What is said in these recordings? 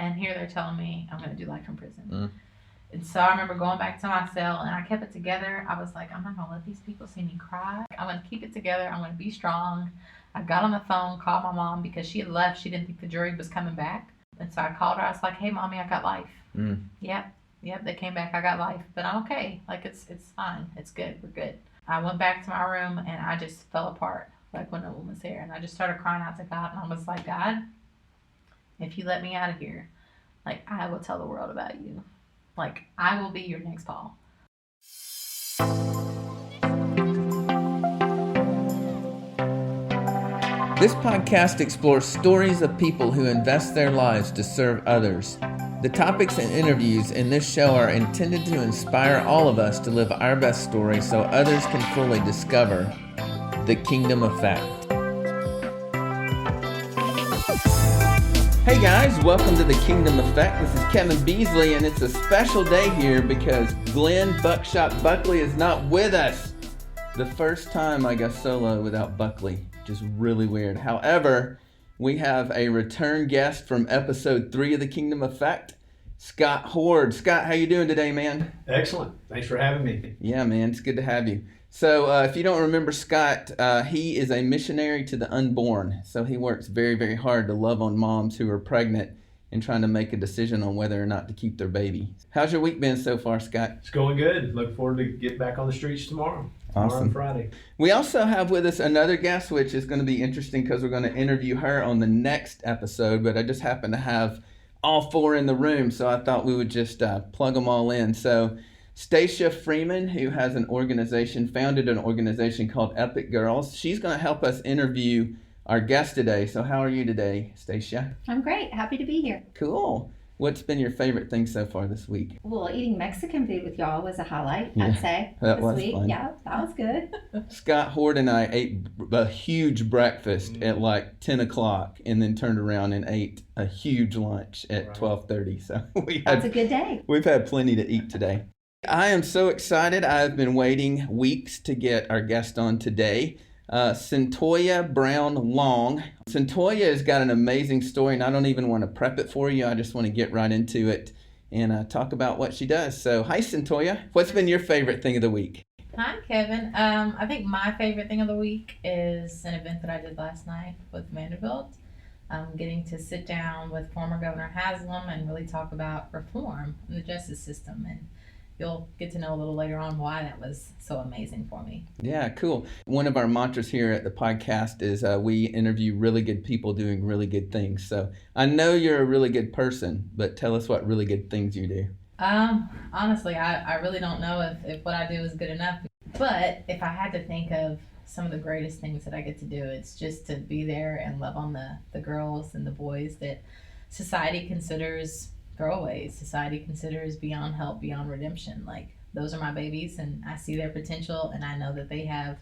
And here they're telling me I'm going to do life in prison. And so I remember going back to my cell, and I kept it together. I was like, I'm not going to let these people see me cry. I'm going to keep it together. I'm going to be strong. I got on the phone, called my mom because she had left. She didn't think the jury was coming back. And so I called her. I was like, hey, Mommy, I got life. Yep, they came back. I got life. But I'm okay. Like, it's fine. It's good. We're good. I went back to my room, and I just fell apart, like when no one was there. And I just started crying out to God. And I was like, God, if you let me out of here, like, I will tell the world about you. Like, I will be your next Paul. This podcast explores stories of people who invest their lives to serve others. The topics and interviews in this show are intended to inspire all of us to live our best story so others can fully discover the kingdom effect. Hey guys, welcome to the Kingdom Effect. This is Kevin Beasley, and it's a special day here because Glenn Buckshot Buckley is not with us. The first time I got solo without Buckley, just really weird. However, we have a return guest from episode 3 of the Kingdom Effect, Scott Hord. Scott, how you doing today, man? Excellent. Thanks for having me. Yeah, man, it's good to have you. So if you don't remember Scott, he is a missionary to the unborn. So he works very, very hard to love on moms who are pregnant and trying to make a decision on whether or not to keep their baby. How's your week been so far, Scott? It's going good. Look forward to get back on the streets tomorrow. Awesome. On Friday. We also have with us another guest, which is going to be interesting because we're going to interview her on the next episode, but I just happen to have all 4 in the room, so I thought we would just plug them all in. So Stacia Freeman, who has founded an organization called Epic Girls. She's going to help us interview our guest today. So how are you today, Stacia? I'm great. Happy to be here. Cool. What's been your favorite thing so far this week? Well, eating Mexican food with y'all was a highlight, I'd say. That this was week. fun. Yeah, that was good. Scott Hord and I ate a huge breakfast at like 10 o'clock and then turned around and ate a huge lunch at 12:30. So That's a good day. We've had plenty to eat today. I am so excited. I've been waiting weeks to get our guest on today. Cyntoia Brown Long. Cyntoia has got an amazing story, and I don't even want to prep it for you. I just want to get right into it and talk about what she does. So, hi, Cyntoia. What's been your favorite thing of the week? Hi, Kevin. I think my favorite thing of the week is an event that I did last night with Vanderbilt. Getting to sit down with former Governor Haslam and really talk about reform in the justice system. And you'll get to know a little later on why that was so amazing for me. Yeah, cool. One of our mantras here at the podcast is we interview really good people doing really good things. So I know you're a really good person, but tell us what really good things you do. Honestly, I really don't know if what I do is good enough. But if I had to think of some of the greatest things that I get to do, it's just to be there and love on the girls and the boys that society considers throwaways. Society considers beyond help, beyond redemption. Like, those are my babies, and I see their potential, and I know that they have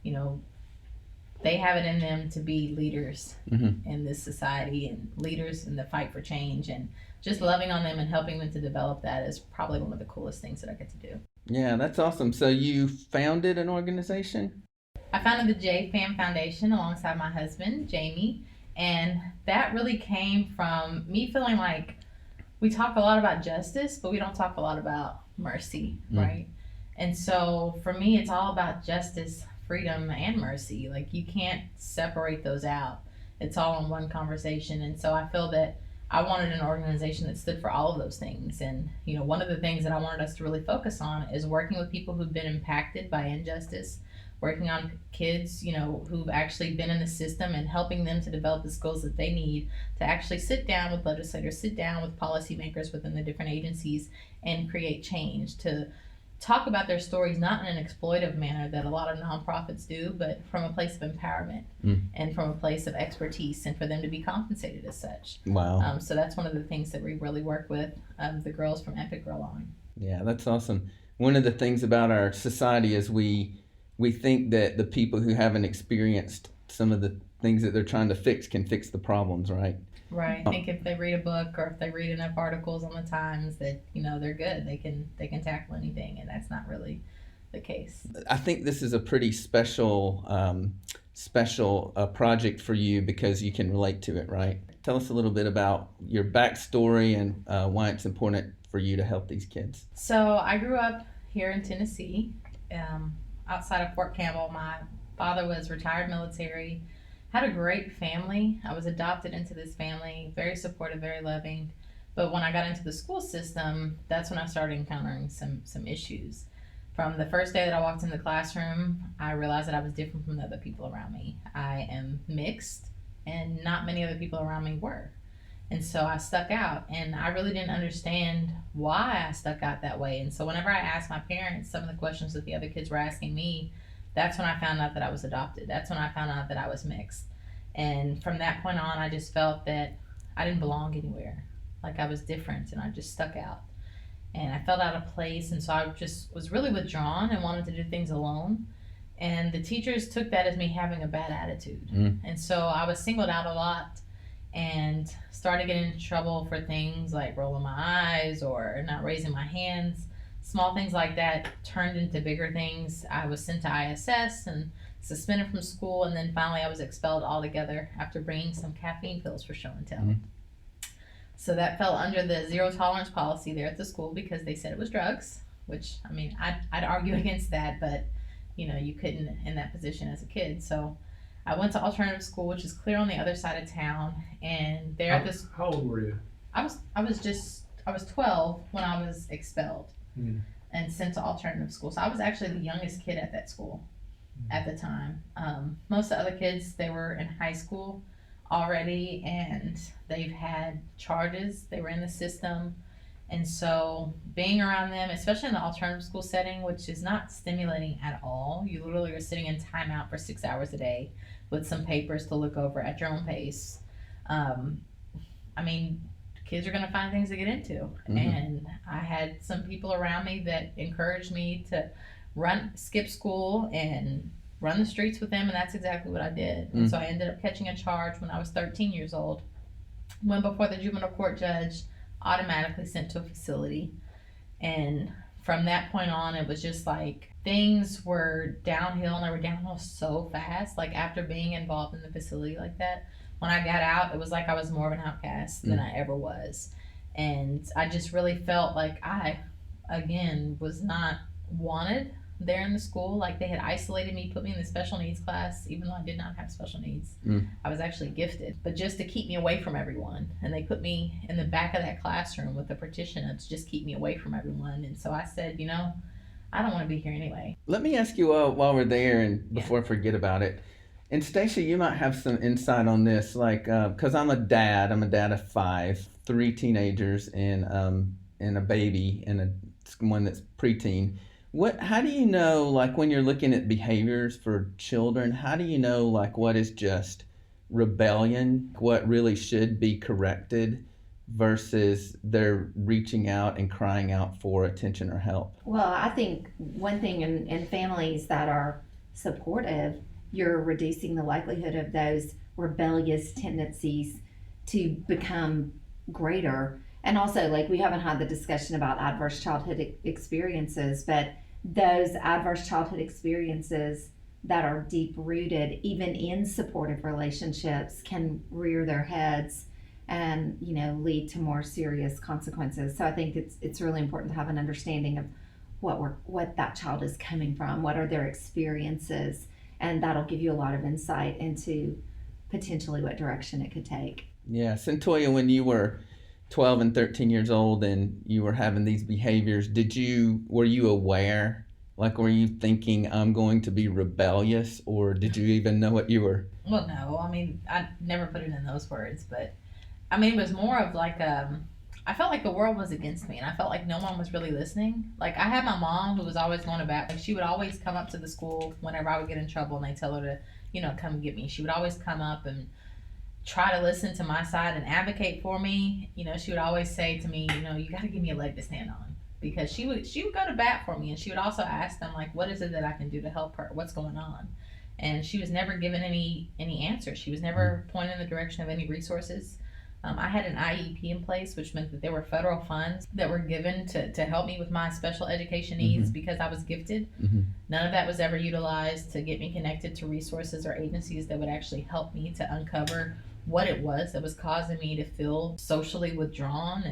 it in them to be leaders in this society and leaders in the fight for change, and just loving on them and helping them to develop that is probably one of the coolest things that I get to do. Yeah, that's awesome. So you founded an organization? I founded the JFAM Foundation alongside my husband, Jamie, and that really came from me feeling like we talk a lot about justice, but we don't talk a lot about mercy, right? And so for me, it's all about justice, freedom, and mercy. Like, you can't separate those out. It's all in one conversation. And so I feel that I wanted an organization that stood for all of those things. And, one of the things that I wanted us to really focus on is working with people who've been impacted by injustice, working on kids, who've actually been in the system and helping them to develop the skills that they need to actually sit down with legislators, sit down with policymakers within the different agencies and create change, to talk about their stories, not in an exploitive manner that a lot of nonprofits do, but from a place of empowerment and from a place of expertise, and for them to be compensated as such. Wow. So that's one of the things that we really work with the girls from Epic Girl on. Yeah, that's awesome. One of the things about our society is we think that the people who haven't experienced some of the things that they're trying to fix can fix the problems, right? Right. I think if they read a book or if they read enough articles on the Times that, they're good. They can tackle anything, and that's not really the case. I think this is a pretty special project for you because you can relate to it, right? tell us a little bit about your backstory and why it's important for you to help these kids. So I grew up here in Tennessee, outside of Fort Campbell. My father was retired military, had a great family. I was adopted into this family, very supportive, very loving. But when I got into the school system, that's when I started encountering some issues. From the first day that I walked in the classroom, I realized that I was different from the other people around me. I am mixed, and not many other people around me were. And so I stuck out, and I really didn't understand why I stuck out that way. And so whenever I asked my parents some of the questions that the other kids were asking me, that's when I found out that I was adopted. That's when I found out that I was mixed. And from that point on, I just felt that I didn't belong anywhere. Like I was different, and I just stuck out. And I felt out of place, and so I just was really withdrawn and wanted to do things alone. And the teachers took that as me having a bad attitude. And so I was singled out a lot and started getting into trouble for things like rolling my eyes or not raising my hands. Small things like that turned into bigger things. I was sent to ISS and suspended from school, and then finally I was expelled altogether after bringing some caffeine pills for show and tell. So that fell under the zero tolerance policy there at the school because they said it was drugs, which, I mean, I'd argue against that, but, you know, you couldn't in that position as a kid. So I went to alternative school, which is clear on the other side of town, and there at this... How old were you? I was 12 when I was expelled and sent to alternative school. So I was actually the youngest kid at that school at the time. Most of the other kids, they were in high school already, and they've had charges. They were in the system. And so being around them, especially in the alternative school setting, which is not stimulating at all, you literally are sitting in timeout for 6 hours a day with some papers to look over at your own pace. I mean, kids are going to find things to get into. And I had some people around me that encouraged me to skip school and run the streets with them, and that's exactly what I did. And so I ended up catching a charge when I was 13 years old. Went before the juvenile court judge, automatically sent to a facility. And from that point on, it was just like things were downhill, and they were downhill so fast. Like after being involved in the facility like that, when I got out, it was like I was more of an outcast than I ever was. And I just really felt like I, again, was not wanted there in the school. Like they had isolated me, put me in the special needs class, even though I did not have special needs. I was actually gifted, but just to keep me away from everyone. And they put me in the back of that classroom with a partition to just keep me away from everyone. And so I said, you know, I don't want to be here anyway. Let me ask you while we're there, and before I forget about it, and Stacia, you might have some insight on this, like, because I'm a dad of 5, 3 teenagers, and a baby, and one that's preteen. How do you know, like, when you're looking at behaviors for children, how do you know, like, what is just rebellion, what really should be corrected, versus they're reaching out and crying out for attention or help? Well, I think one thing in families that are supportive, you're reducing the likelihood of those rebellious tendencies to become greater. And also, like, we haven't had the discussion about adverse childhood experiences, but those adverse childhood experiences that are deep rooted, even in supportive relationships, can rear their heads and, you know, lead to more serious consequences. So I think it's really important to have an understanding of what that child is coming from, what are their experiences, and that'll give you a lot of insight into potentially what direction it could take. Yeah, Cyntoia, when you were 12 and 13 years old and you were having these behaviors, were you aware? Like, were you thinking, I'm going to be rebellious, or did you even know what you were? Well, no, I mean, I never put it in those words, but I mean, it was more of like, I felt like the world was against me, and I felt like no one was really listening. Like, I had my mom who was always going about, like, she would always come up to the school whenever I would get in trouble and they tell her to, you know, come get me. She would always come up and try to listen to my side and advocate for me. You know, she would always say to me, you know, you got to give me a leg to stand on, because she would go to bat for me, and she would also ask them, like, what is it that I can do to help her? What's going on? And she was never given any answers. She was never pointed in the direction of any resources. I had an IEP in place, which meant that there were federal funds that were given to help me with my special education needs because I was gifted. None of that was ever utilized to get me connected to resources or agencies that would actually help me to uncover what it was that was causing me to feel socially withdrawn,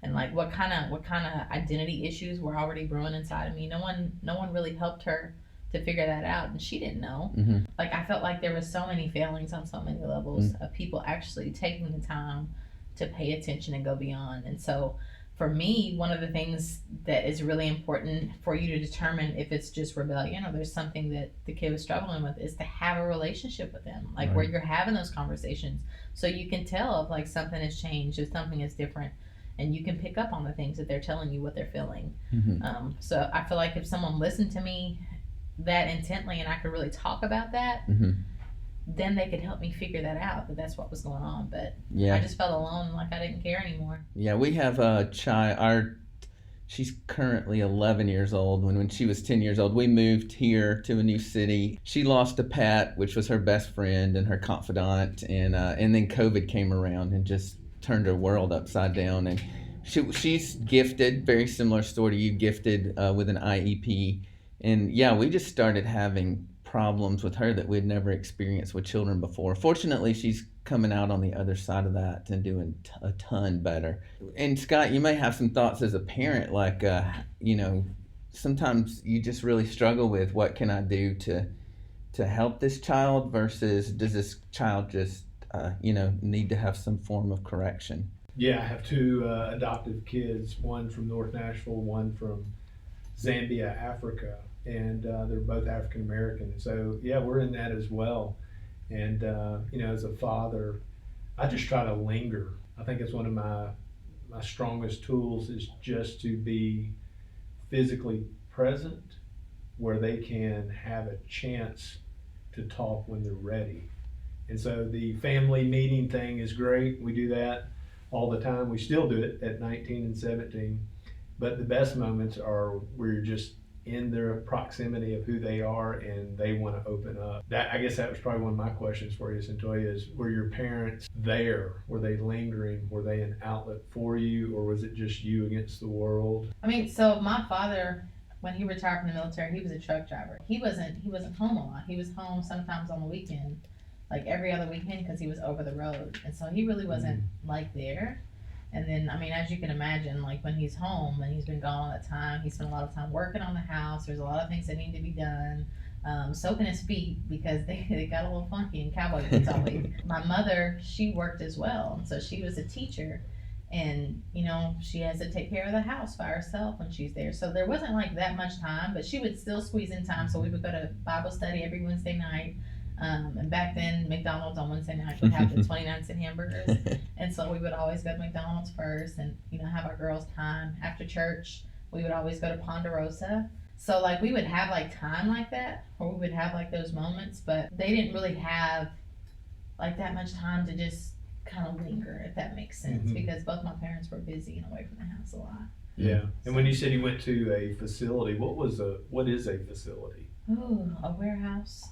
and like what kind of identity issues were already brewing inside of me. No one really helped her to figure that out, and she didn't know. Like, I felt like there was so many failings on so many levels of people actually taking the time to pay attention and go beyond. And so for me, one of the things that is really important for you to determine if it's just rebellion or there's something that the kid was struggling with is to have a relationship with them, like where you're having those conversations, so you can tell if like something has changed, if something is different, and you can pick up on the things that they're telling you what they're feeling. So I feel like if someone listened to me that intently and I could really talk about that, then they could help me figure that out, that that's what was going on. But I just felt alone, like I didn't care anymore. Yeah, we have a child. She's currently 11 years old. When she was 10 years old, we moved here to a new city. She lost a pet, which was her best friend and her confidant, and then COVID came around and just turned her world upside down. And she's gifted, very similar story to you, gifted with an IEP. And yeah, we just started having problems with her that we'd never experienced with children before. Fortunately, she's coming out on the other side of that and doing a ton better. And Scott, you may have some thoughts as a parent, like, sometimes you just really struggle with what can I do to help this child versus does this child just, need to have some form of correction? Yeah, I have two adoptive kids, one from North Nashville, one from Zambia, Africa, and they're both African American. So yeah, we're in that as well. And as a father, I just try to linger. I think it's one of my strongest tools is just to be physically present where they can have a chance to talk when they're ready. And so the family meeting thing is great. We do that all the time. We still do it at 19 and 17. But the best moments are where you're just in their proximity of who they are and they want to open up. I guess that was probably one of my questions for you, Cyntoia, is were your parents there? Were they lingering? Were they an outlet for you, or was it just you against the world? I mean, so my father, when he retired from the military, he was a truck driver. He wasn't home a lot. He was home sometimes on the weekend, like every other weekend, because he was over the road. And so he really wasn't like there. And then, I mean, as you can imagine, like when he's home and he's been gone all that time, he spent a lot of time working on the house. There's a lot of things that need to be done. Soaking his feet because they got a little funky in cowboy boots all week. My mother, she worked as well. And so she was a teacher. And, she has to take care of the house by herself when she's there. So there wasn't like that much time, but she would still squeeze in time. So we would go to Bible study every Wednesday night. And back then, McDonald's on Wednesday night would have the 29-cent hamburgers. And so we would always go to McDonald's first and, have our girls' time. After church, we would always go to Ponderosa. So, like, we would have, like, time like that, or we would have, like, those moments, but they didn't really have, like, that much time to just kind of linger, if that makes sense, because both my parents were busy and away from the house a lot. Yeah. And when you said you went to a facility, what is a facility? Oh, a warehouse.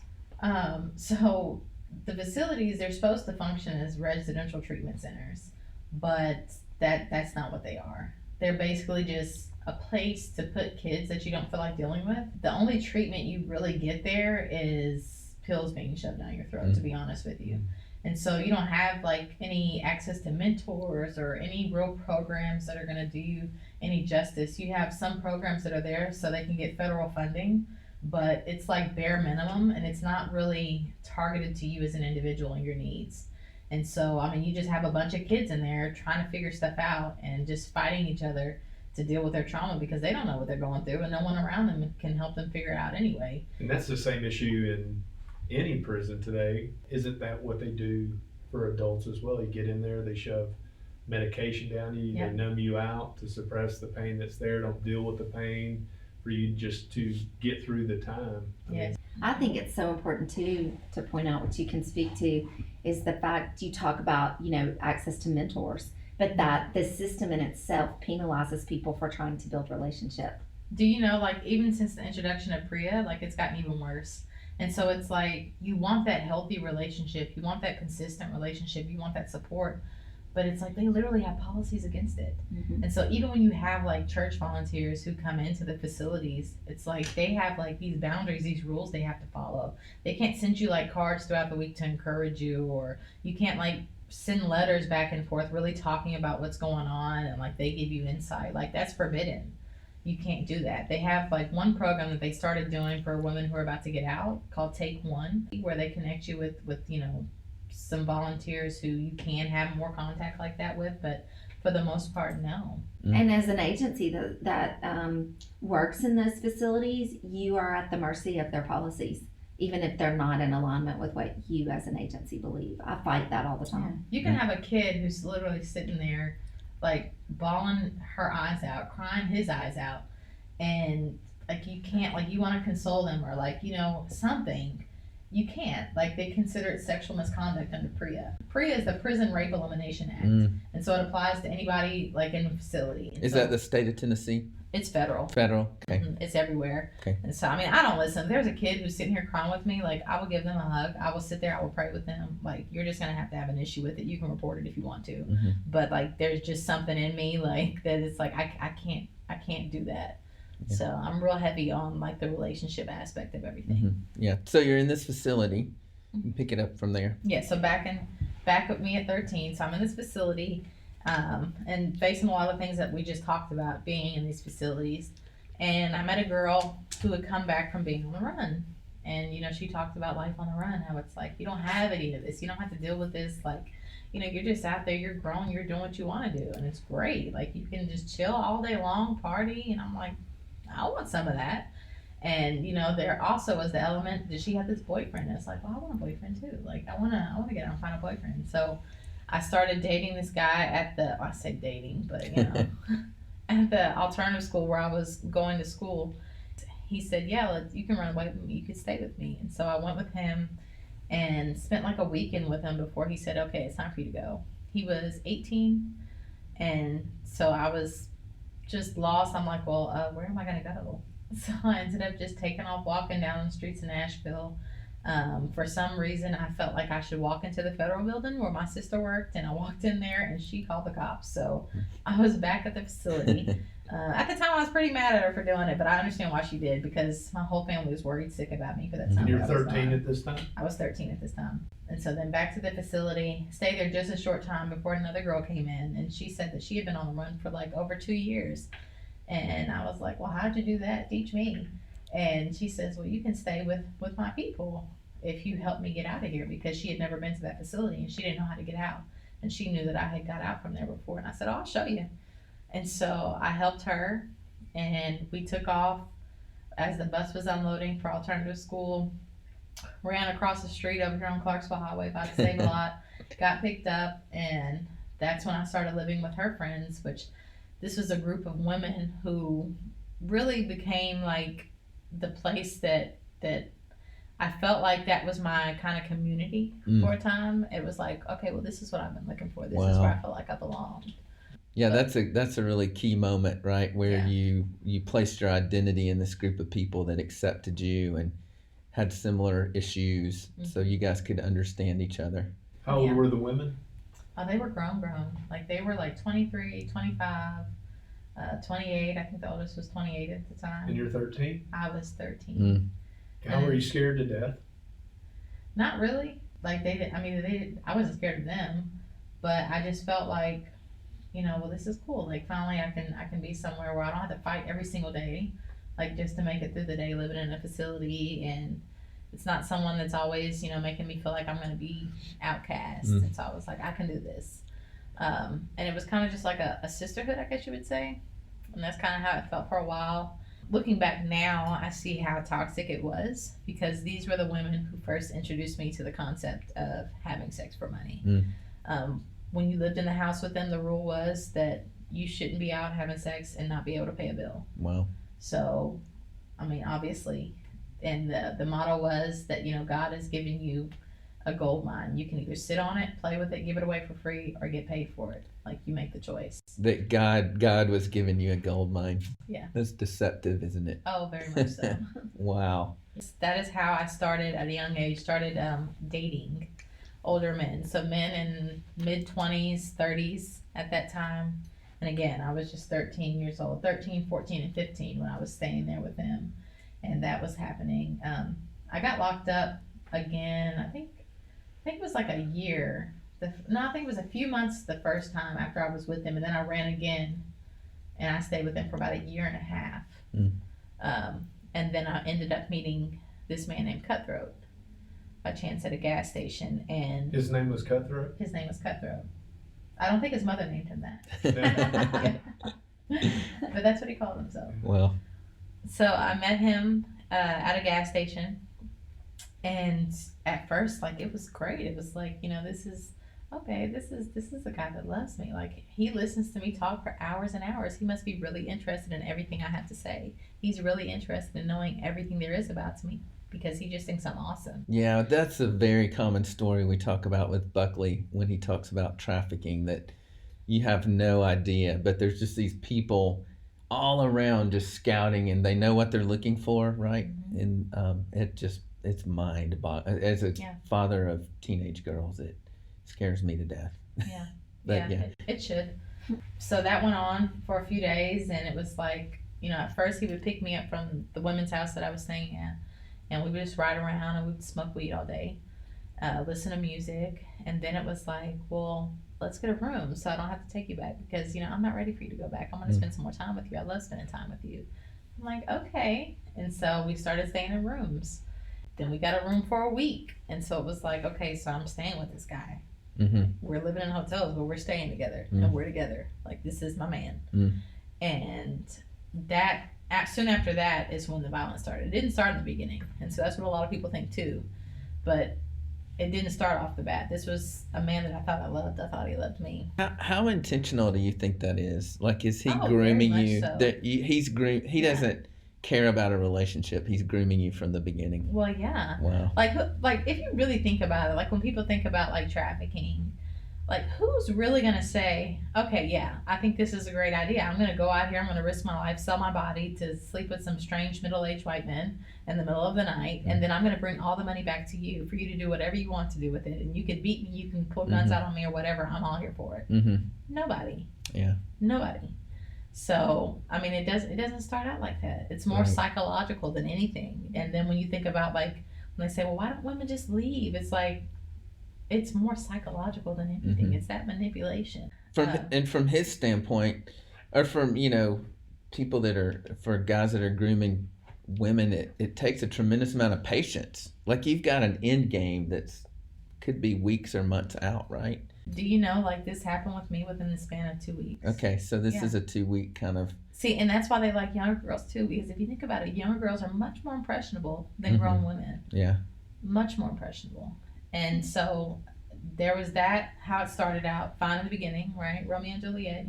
So the facilities, they're supposed to function as residential treatment centers, but that's not what they are. They're basically just a place to put kids that you don't feel like dealing with. The only treatment you really get there is pills being shoved down your throat, to be honest with you. And so you don't have like any access to mentors or any real programs that are going to do you any justice. You have some programs that are there so they can get federal funding, but it's like bare minimum and it's not really targeted to you as an individual and your needs. And so, I mean, you just have a bunch of kids in there trying to figure stuff out and just fighting each other to deal with their trauma because they don't know what they're going through and no one around them can help them figure it out anyway. And that's the same issue in any prison today. Isn't that what they do for adults as well? You get in there, they shove medication down you, they numb you out to suppress the pain that's there, don't deal with the pain for you just to get through the time. Yes. I think it's so important too to point out what you can speak to is the fact you talk about, access to mentors, but that the system in itself penalizes people for trying to build relationship. Do you know, like, even since the introduction of PREA, like, it's gotten even worse. And so it's like, you want that healthy relationship, you want that consistent relationship, you want that support, but it's like they literally have policies against it. And so even when you have like church volunteers who come into the facilities, it's like they have like these boundaries, these rules they have to follow. They can't send you like cards throughout the week to encourage you, or you can't like send letters back and forth really talking about what's going on, and like they give you insight. Like that's forbidden. You can't do that. They have like one program that they started doing for women who are about to get out called Take One, where they connect you with some volunteers who you can have more contact like that with, but for the most part, no. And as an agency that works in those facilities, you are at the mercy of their policies, even if they're not in alignment with what you as an agency believe. I fight that all the time. You can have a kid who's literally sitting there like bawling her eyes out, crying his eyes out, and like you can't, like you want to console them or like something. You can't. Like they consider it sexual misconduct under PREA. PREA is the Prison Rape Elimination Act, and so it applies to anybody like in a facility. And Is that the state of Tennessee? It's federal. Federal. Okay. It's everywhere. Okay. And so, I mean, I don't listen. If there's a kid who's sitting here crying with me, like, I will give them a hug. I will sit there. I will pray with them. Like, you're just going to have an issue with it. You can report it if you want to. Mm-hmm. But, like, there's just something in me, like, that it's like, I can't do that. Yeah. So I'm real heavy on, like, the relationship aspect of everything. Mm-hmm. Yeah. So you're in this facility. You can pick it up from there. Yeah. So back with me at 13. So I'm in this facility and facing a lot of things that we just talked about being in these facilities. And I met a girl who had come back from being on the run. And, she talked about life on the run, how it's like, you don't have any of this. You don't have to deal with this. Like, you're just out there, you're grown, you're doing what you want to do. And it's great. Like, you can just chill all day long, party. And I'm like, I want some of that. And, there also was the element that she had this boyfriend. And it's like, well, I want a boyfriend too. Like, I want to get out and find a boyfriend. So I started dating this guy I say dating, but, at the alternative school where I was going to school. He said, yeah, you can run away with me, you could stay with me. And so I went with him and spent like a weekend with him before he said, okay, it's time for you to go. He was 18, and so I was just lost. I'm like, well, where am I gonna go? So I ended up just taking off walking down the streets of Nashville. For some reason, I felt like I should walk into the federal building where my sister worked, and I walked in there and she called the cops. So I was back at the facility. At the time, I was pretty mad at her for doing it, but I understand why she did, because my whole family was worried sick about me for that time. And you're 13 at this time? I was 13 at this time. And so then back to the facility, stayed there just a short time before another girl came in, and she said that she had been on the run for like over 2 years. And I was like, well, how'd you do that? Teach me. And she says, well, you can stay with my people if you help me get out of here, because she had never been to that facility and she didn't know how to get out. And she knew that I had got out from there before. And I said, oh, I'll show you. And so I helped her, and we took off as the bus was unloading for alternative school, ran across the street over here on Clarksville Highway by the Save a Lot, got picked up, and that's when I started living with her friends, which this was a group of women who really became like the place that I felt like that was my kind of community for a time. It was like, okay, well, this is what I've been looking for. This is where I feel like I belong. Yeah, that's a really key moment, right? Where you placed your identity in this group of people that accepted you and had similar issues, so you guys could understand each other. How old were the women? Oh, they were grown. Like they were like 23, 25, 28. I think the oldest was 28 at the time. And you're 13? I was 13. How were you scared to death? Not really. Like I wasn't scared of them, but I just felt like, well, this is cool. Like finally I can be somewhere where I don't have to fight every single day, like just to make it through the day living in a facility, and it's not someone that's always, making me feel like I'm going to be outcast. And so I was like, I can do this. And it was kind of just like a sisterhood, I guess you would say. And that's kind of how it felt for a while. Looking back now, I see how toxic it was, because these were the women who first introduced me to the concept of having sex for money. When you lived in the house with them, the rule was that you shouldn't be out having sex and not be able to pay a bill. Wow. So, obviously, and the motto was that, God has given you a gold mine. You can either sit on it, play with it, give it away for free, or get paid for it. Like, you make the choice. That God was giving you a gold mine. Yeah. That's deceptive, isn't it? Oh, very much so. Wow. That is how I started at a young age, dating older men. So men in mid-20s, 30s at that time. And again, I was just 13 years old, 13, 14, and 15 when I was staying there with them. And that was happening. I got locked up again, I think it was like a year I think it was a few months the first time after I was with him, and then I ran again, and I stayed with him for about a year and a half. And then I ended up meeting this man named Cutthroat by chance at a gas station, and His name was Cutthroat? his name was Cutthroat. I don't think his mother named him that. But that's what he called himself. Well, So I met him at a gas station, and at first, like, it was great. It was like, this is okay. This is the guy that loves me. Like, he listens to me talk for hours and hours. He must be really interested in everything I have to say. He's really interested in knowing everything there is about me because he just thinks I'm awesome. yeah, that's a very common story we talk about with Buckley when he talks about trafficking, that you have no idea, but there's just these people all around just scouting, and they know what they're looking for, right? Mm-hmm. And it's as a father of teenage girls, it scares me to death. Yeah. But It should. So that went on for a few days, and it was like, at first he would pick me up from the women's house that I was staying at, and we would just ride around and we'd smoke weed all day, listen to music, and then it was like, well, let's get a room so I don't have to take you back because, I'm not ready for you to go back. I'm going to spend some more time with you. I love spending time with you. I'm like, okay. And so we started staying in rooms. Then we got a room for a week. And so it was like, okay, so I'm staying with this guy. Mm-hmm. We're living in hotels, but we're staying together and we're together. Like, this is my man. And that, soon after that is when the violence started. It didn't start in the beginning. And so that's what a lot of people think too. But it didn't start off the bat. This was a man that I thought I loved. I thought he loved me. How intentional do you think that is? Like, is he Oh, grooming very much you? so. That he's He doesn't care about a relationship. He's grooming you from the beginning. Well, yeah. Wow. Like if you really think about it, like when people think about like trafficking, like who's really gonna say, okay, yeah, I think this is a great idea. I'm gonna go out here. I'm gonna risk my life, sell my body to sleep with some strange middle-aged white men in the middle of the night, and then I'm gonna bring all the money back to you for you to do whatever you want to do with it. And you can beat me, you can pull guns out on me or whatever. I'm all here for it. Nobody. Yeah. Nobody. So, I mean, it doesn't start out like that. It's more Right. psychological than anything. And then when you think about, like, when they say, well, why don't women just leave? It's like, it's more psychological than anything. It's that manipulation. From his standpoint, or from, people for guys that are grooming women, it takes a tremendous amount of patience. Like, you've got an end game that's could be weeks or months out, right? Do you know, like, this happened with me within the span of 2 weeks. Okay, so this is a 2-week kind of... See, and that's why they like younger girls too, because if you think about it, younger girls are much more impressionable than grown women. Yeah. Much more impressionable. And so there was that, how it started out, fine in the beginning, right? Romeo and Juliet,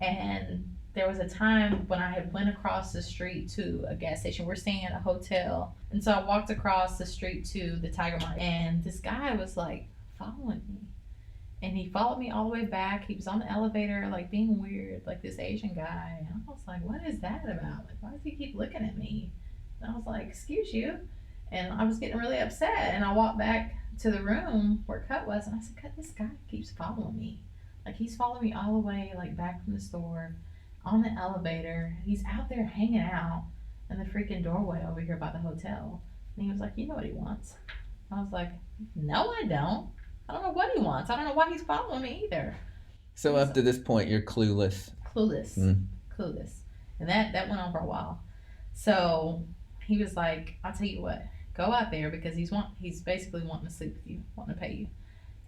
And there was a time when I had went across the street to a gas station. We're staying at a hotel. And so I walked across the street to the Tiger Mart, and this guy was like following me. And he followed me all the way back. He was on the elevator, like being weird, like this Asian guy. And I was like, what is that about? Like, why does he keep looking at me? And I was like, excuse you. And I was getting really upset. And I walked back to the room where Cut was. And I said, Cut, this guy keeps following me. Like, he's following me all the way, like, back from the store, on the elevator. He's out there hanging out in the freaking doorway over here by the hotel. And he was like, you know what he wants. I was like, no, I don't. I don't know what he wants. I don't know why he's following me either. So up to this point, you're clueless. Clueless. And that went on for a while. So he was like, I'll tell you what, go out there, because he's basically wanting to sleep with you, wanting to pay you.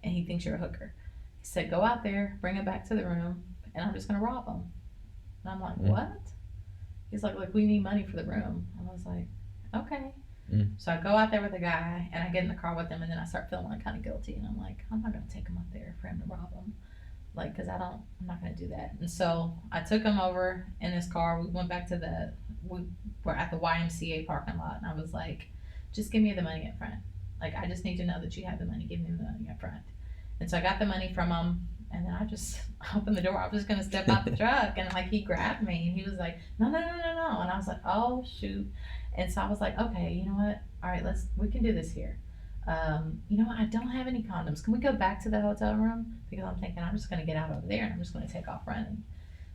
And he thinks you're a hooker. He said, go out there, bring him back to the room, and I'm just going to rob him. And I'm like, what? He's like, look, we need money for the room. And I was like, okay. So I go out there with the guy, and I get in the car with him, and then I start feeling like kind of guilty, and I'm like, I'm not going to take him up there for him to rob him, like, because I'm not going to do that. And so I took him over in his car. We went back to we were at the YMCA parking lot, and I was like, just give me the money up front. Like, I just need to know that you have the money. Give me the money up front. And so I got the money from him, and then I just opened the door. I was just going to step out the truck, and like, he grabbed me, and he was like, no. And I was like, oh, shoot. And so I was like, okay, you know what? All right, we can do this here. You know what? I don't have any condoms. Can we go back to the hotel room? Because I'm thinking I'm just going to get out over there, and I'm just going to take off running.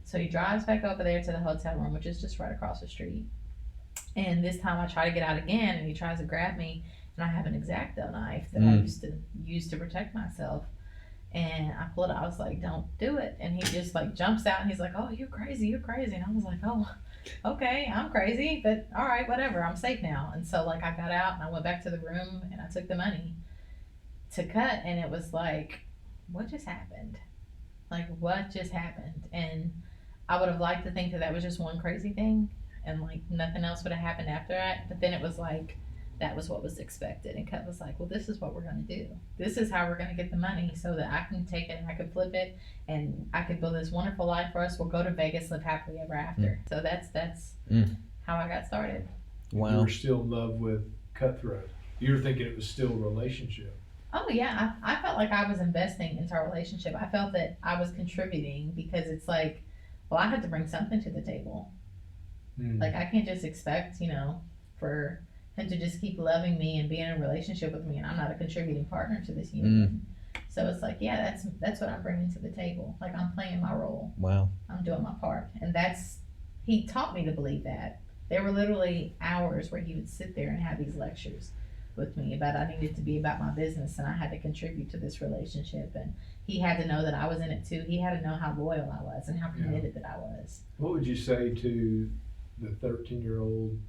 So he drives back over there to the hotel room, which is just right across the street. And this time I try to get out again, and he tries to grab me, and I have an X-Acto knife that I used to use to protect myself. And I pulled it. I was like, don't do it. And he just like jumps out and he's like, oh, you're crazy. You're crazy. And I was like, oh, okay, I'm crazy, but all right, whatever. I'm safe now. And so like I got out and I went back to the room and I took the money to cut. And it was like, what just happened? Like, what just happened? And I would have liked to think that that was just one crazy thing and like nothing else would have happened after that. But then it was like, that was what was expected. And Cut was like, well, this is what we're going to do. This is how we're going to get the money so that I can take it and I can flip it and I could build this wonderful life for us. We'll go to Vegas, live happily ever after. So that's how I got started. Wow. You were still in love with Cutthroat. You were thinking it was still a relationship. Oh yeah, I felt like I was investing into our relationship. I felt that I was contributing because it's like, well, I had to bring something to the table. Like I can't just expect, for him to just keep loving me and be in a relationship with me and I'm not a contributing partner to this union. So it's like, yeah, that's what I'm bringing to the table. Like I'm playing my role. Wow. I'm doing my part. And he taught me to believe that. There were literally hours where he would sit there and have these lectures with me about I needed to be about my business and I had to contribute to this relationship. And he had to know that I was in it too. He had to know how loyal I was and how committed that I was. What would you say to the 13-year-old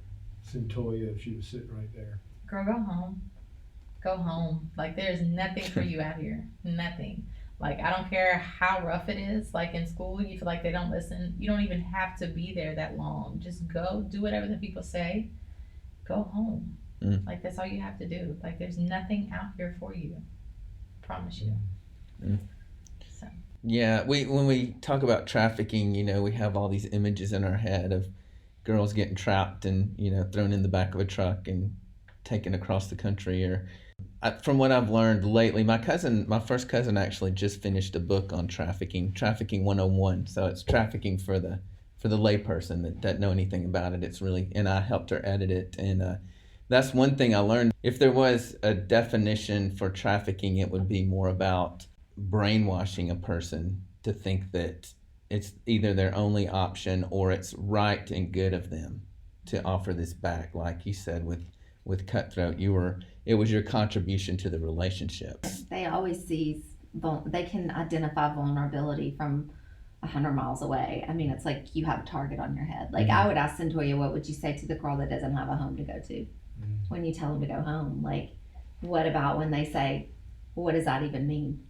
Cyntoia if she was sitting right there? Girl, go home. Go home. Like there's nothing for you out here. Nothing. Like I don't care how rough it is. Like in school, you feel like they don't listen. You don't even have to be there that long. Just go do whatever the people say. Go home. Like that's all you have to do. Like there's nothing out here for you. I promise you. So. Yeah, when we talk about trafficking, we have all these images in our head of girls getting trapped and thrown in the back of a truck and taken across the country. Or from what I've learned lately, my first cousin actually just finished a book on trafficking 101. So it's trafficking for the layperson that doesn't know anything about it. It's really, and I helped her edit it. And that's one thing I learned. If there was a definition for trafficking, it would be more about brainwashing a person to think that it's either their only option or it's right and good of them to offer this back. Like you said with Cutthroat, it was your contribution to the relationship. They always they can identify vulnerability from 100 miles away. I mean, it's like you have a target on your head. Like I would ask Cyntoia, what would you say to the girl that doesn't have a home to go to when you tell them to go home? Like, what about when they say, what does that even mean?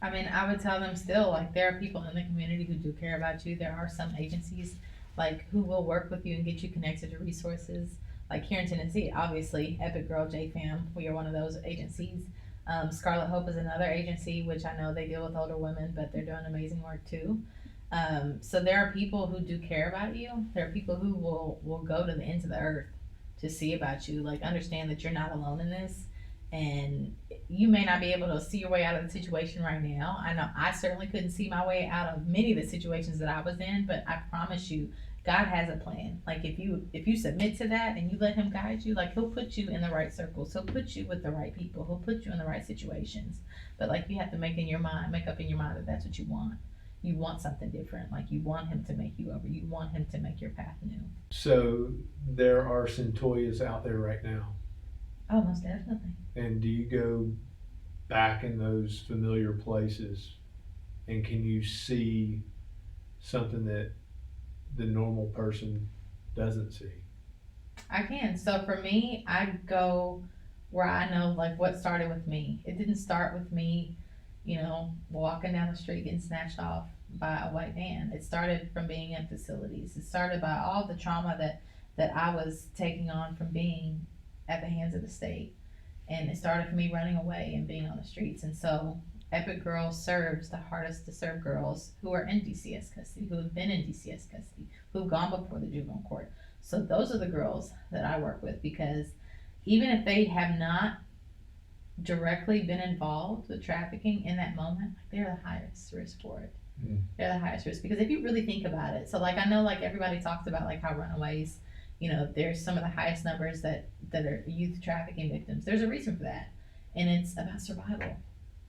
I mean, I would tell them still, like, there are people in the community who do care about you. There are some agencies, like, who will work with you and get you connected to resources. Like here in Tennessee, obviously, Epic Girl, JFAM, we are one of those agencies. Scarlet Hope is another agency, which I know they deal with older women, but they're doing amazing work too. So there are people who do care about you. There are people who will go to the ends of the earth to see about you. Like, understand that you're not alone in this. And you may not be able to see your way out of the situation right now. I know I certainly couldn't see my way out of many of the situations that I was in, but I promise you, God has a plan. Like if you submit to that and you let him guide you, like he'll put you in the right circles. He'll put you with the right people. He'll put you in the right situations. But like you have to make up in your mind that that's what you want. You want something different. Like you want him to make you over. You want him to make your path new. So there are Cyntoias out there right now. Oh, most definitely. And do you go back in those familiar places and can you see something that the normal person doesn't see? I can. So for me, I go where I know like what started with me. It didn't start with me, walking down the street getting snatched off by a white van. It started from being in facilities. It started by all the trauma that I was taking on from being at the hands of the state. And it started for me running away and being on the streets. And so Epic Girl serves the hardest to serve girls who are in DCS custody, who have been in DCS custody, who've gone before the juvenile court. So those are the girls that I work with, because even if they have not directly been involved with trafficking in that moment, they're the highest risk for it. They're the highest risk, because if you really think about it, so like I know like everybody talks about like how runaways, there's some of the highest numbers that are youth trafficking victims. There's a reason for that, and it's about survival.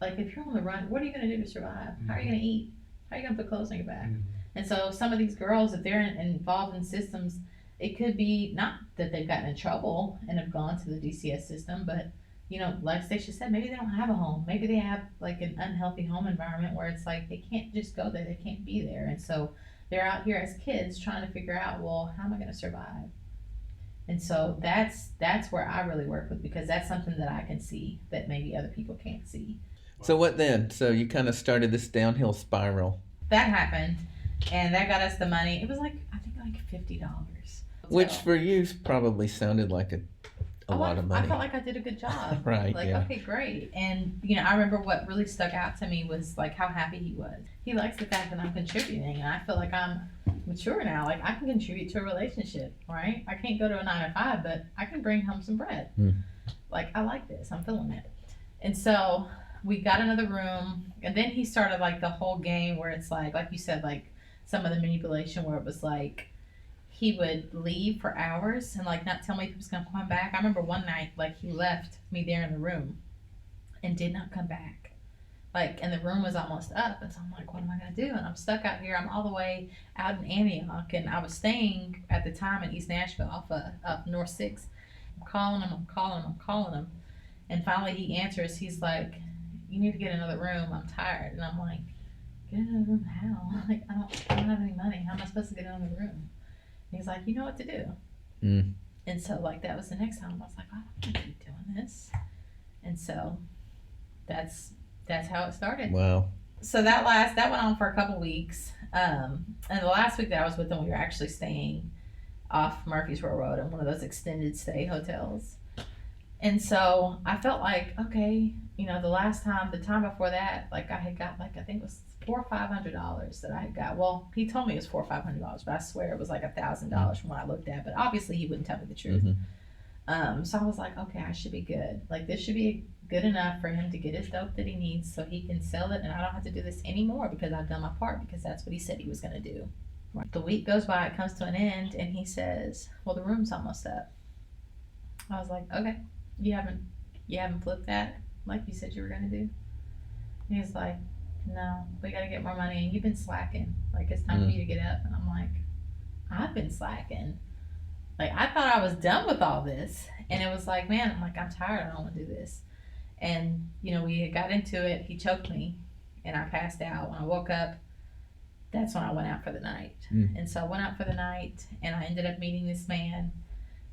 Like if you're on the run, what are you going to do to survive? How are you going to eat? How are you going to put clothes on your back? And so some of these girls, if they're involved in systems, it could be not that they've gotten in trouble and have gone to the DCS system, but you know, like Stacia said, maybe they don't have a home. Maybe they have like an unhealthy home environment where it's like they can't just go there. They can't be there. And so they're out here as kids trying to figure out, well, how am I going to survive? And so that's where I really work with, because that's something that I can see that maybe other people can't see. So what then? So you kind of started this downhill spiral. That happened, and that got us the money. It was like, I think like $50. Which for you probably sounded like a lot of money. I felt like I did a good job. Right, Like, yeah. okay, great. And, you know, I remember what really stuck out to me was like how happy he was. He likes the fact that I'm contributing, and I feel like I'm mature now. Like, I can contribute to a relationship, right? I can't go to a 9 to 5, but I can bring home some bread. Like, I like this. I'm feeling it. And so we got another room, and then he started like the whole game where it's like you said, like some of the manipulation where it was like, he would leave for hours and like not tell me if he was gonna come back. I remember one night, like he left me there in the room and did not come back. Like, and the room was almost up, and so I'm like, what am I gonna do? And I'm stuck out here. I'm all the way out in Antioch, and I was staying at the time in East Nashville off North 6. I'm calling him, and finally he answers. He's like, you need to get another room. I'm tired. And I'm like, get another room how? Like, I don't have any money. How am I supposed to get another room? He's like, you know what to do. And so like that was the next time I was like, I don't want to keep doing this. And so that's how it started. Wow. So that went on for a couple weeks. And the last week that I was with him, we were actually staying off Murfreesboro Road in one of those extended stay hotels. And so I felt like, okay, you know, the time before that, like I had got like, I think it was $400 or $500 that I had got. Well, he told me it was $400 or $500, but I swear it was like $1,000 from what I looked at. But obviously he wouldn't tell me the truth. So I was like, okay, I should be good. Like this should be good enough for him to get his dope that he needs so he can sell it, and I don't have to do this anymore because I've done my part, because that's what he said he was going to do. The week goes by, it comes to an end, and he says, well, the room's almost up. I was like, okay, you haven't flipped that like you said you were going to do? And he's like, no, we got to get more money, and you've been slacking. Like, it's time for you to get up. And I'm like, I've been slacking. Like, I thought I was done with all this. And it was like, man, I'm tired. I don't want to do this. And, you know, we got into it. He choked me, and I passed out. When I woke up, that's when I went out for the night. And so I went out for the night, and I ended up meeting this man,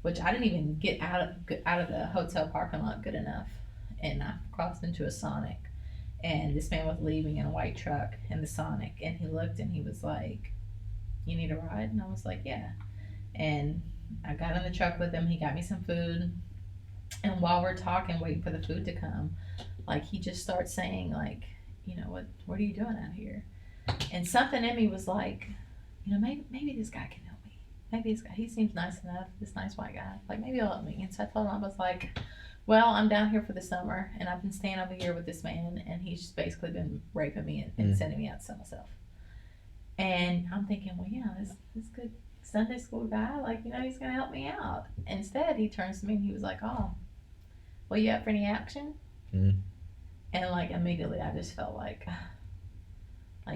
which I didn't even get out of the hotel parking lot good enough. And I crossed into a Sonic, and this man was leaving in a white truck in the Sonic, and he looked and he was like, you need a ride? And I was like, yeah. And I got in the truck with him. He got me some food, and while we're talking, waiting for the food to come, like he just starts saying, like, you know, what are you doing out here? And something in me was like, you know, maybe this guy can help me. Maybe this guy, he seems nice enough, this nice white guy, like maybe he'll help me. And so I told him, I was like, well, I'm down here for the summer, and I've been staying over here with this man, and he's just basically been raping me and sending me out to sell myself. And I'm thinking, well, yeah, this good Sunday school guy, like, you know, he's gonna help me out. Instead, he turns to me and he was like, oh, well, you up for any action? And like immediately I just felt like,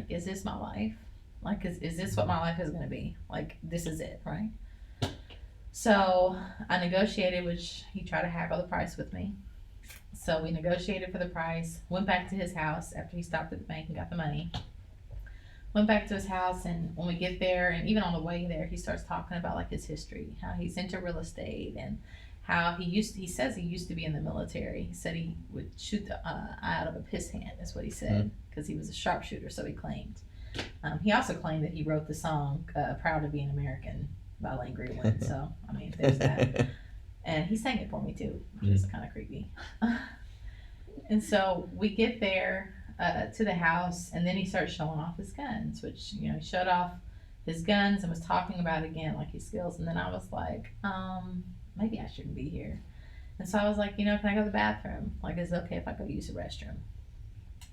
is this my life? Like, is this what my life is gonna be? Like, this is it, right? So I negotiated, which he tried to haggle the price with me. So we negotiated for the price, went back to his house after he stopped at the bank and got the money. Went back to his house, and when we get there, and even on the way there, he starts talking about like his history, how he's into real estate, and how he says he used to be in the military. He said he would shoot the eye out of a piss hand, is what he said, because he was a sharpshooter, so he claimed. He also claimed that he wrote the song Proud to Be an American by Lane Greenwood, so I mean, there's that. And he sang it for me too, which is kind of creepy. And so we get there to the house, and then he starts showing off his guns, which, you know, he showed off his guns and was talking about again like his skills. And then I was like, maybe I shouldn't be here. And so I was like, you know, can I go to the bathroom? Like, is it okay if I go use the restroom?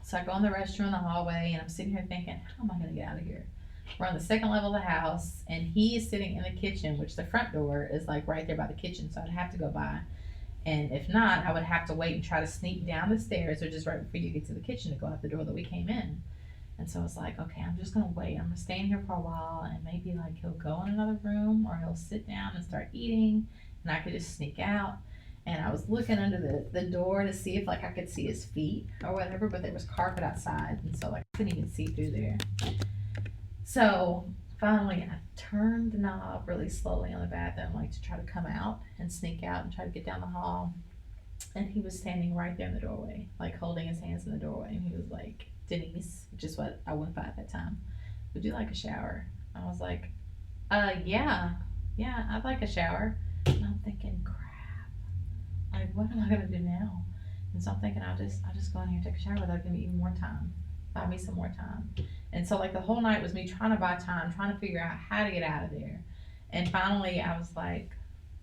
So I go in the restroom in the hallway, and I'm sitting here thinking, how am I going to get out of here? We're on the second level of the house, and he is sitting in the kitchen, which the front door is like right there by the kitchen, so I'd have to go by. And if not, I would have to wait and try to sneak down the stairs, or just right before you get to the kitchen to go out the door that we came in. And so I was like, okay, I'm just gonna wait. I'm gonna stay in here for a while, and maybe like he'll go in another room, or he'll sit down and start eating, and I could just sneak out. And I was looking under the door to see if like I could see his feet or whatever, but there was carpet outside, and so like I couldn't even see through there. So finally I turned the knob really slowly on the bathroom, like to try to come out and sneak out and try to get down the hall. And he was standing right there in the doorway, like holding his hands in the doorway, and he was like, Denise, which is what I went by at that time, would you like a shower? I was like, yeah, I'd like a shower. And I'm thinking, crap, like what am I gonna do now? And so I'm thinking, I'll just go in here and take a shower without giving me even more time. Buy me some more time. And so like the whole night was me trying to buy time, trying to figure out how to get out of there. And finally I was like,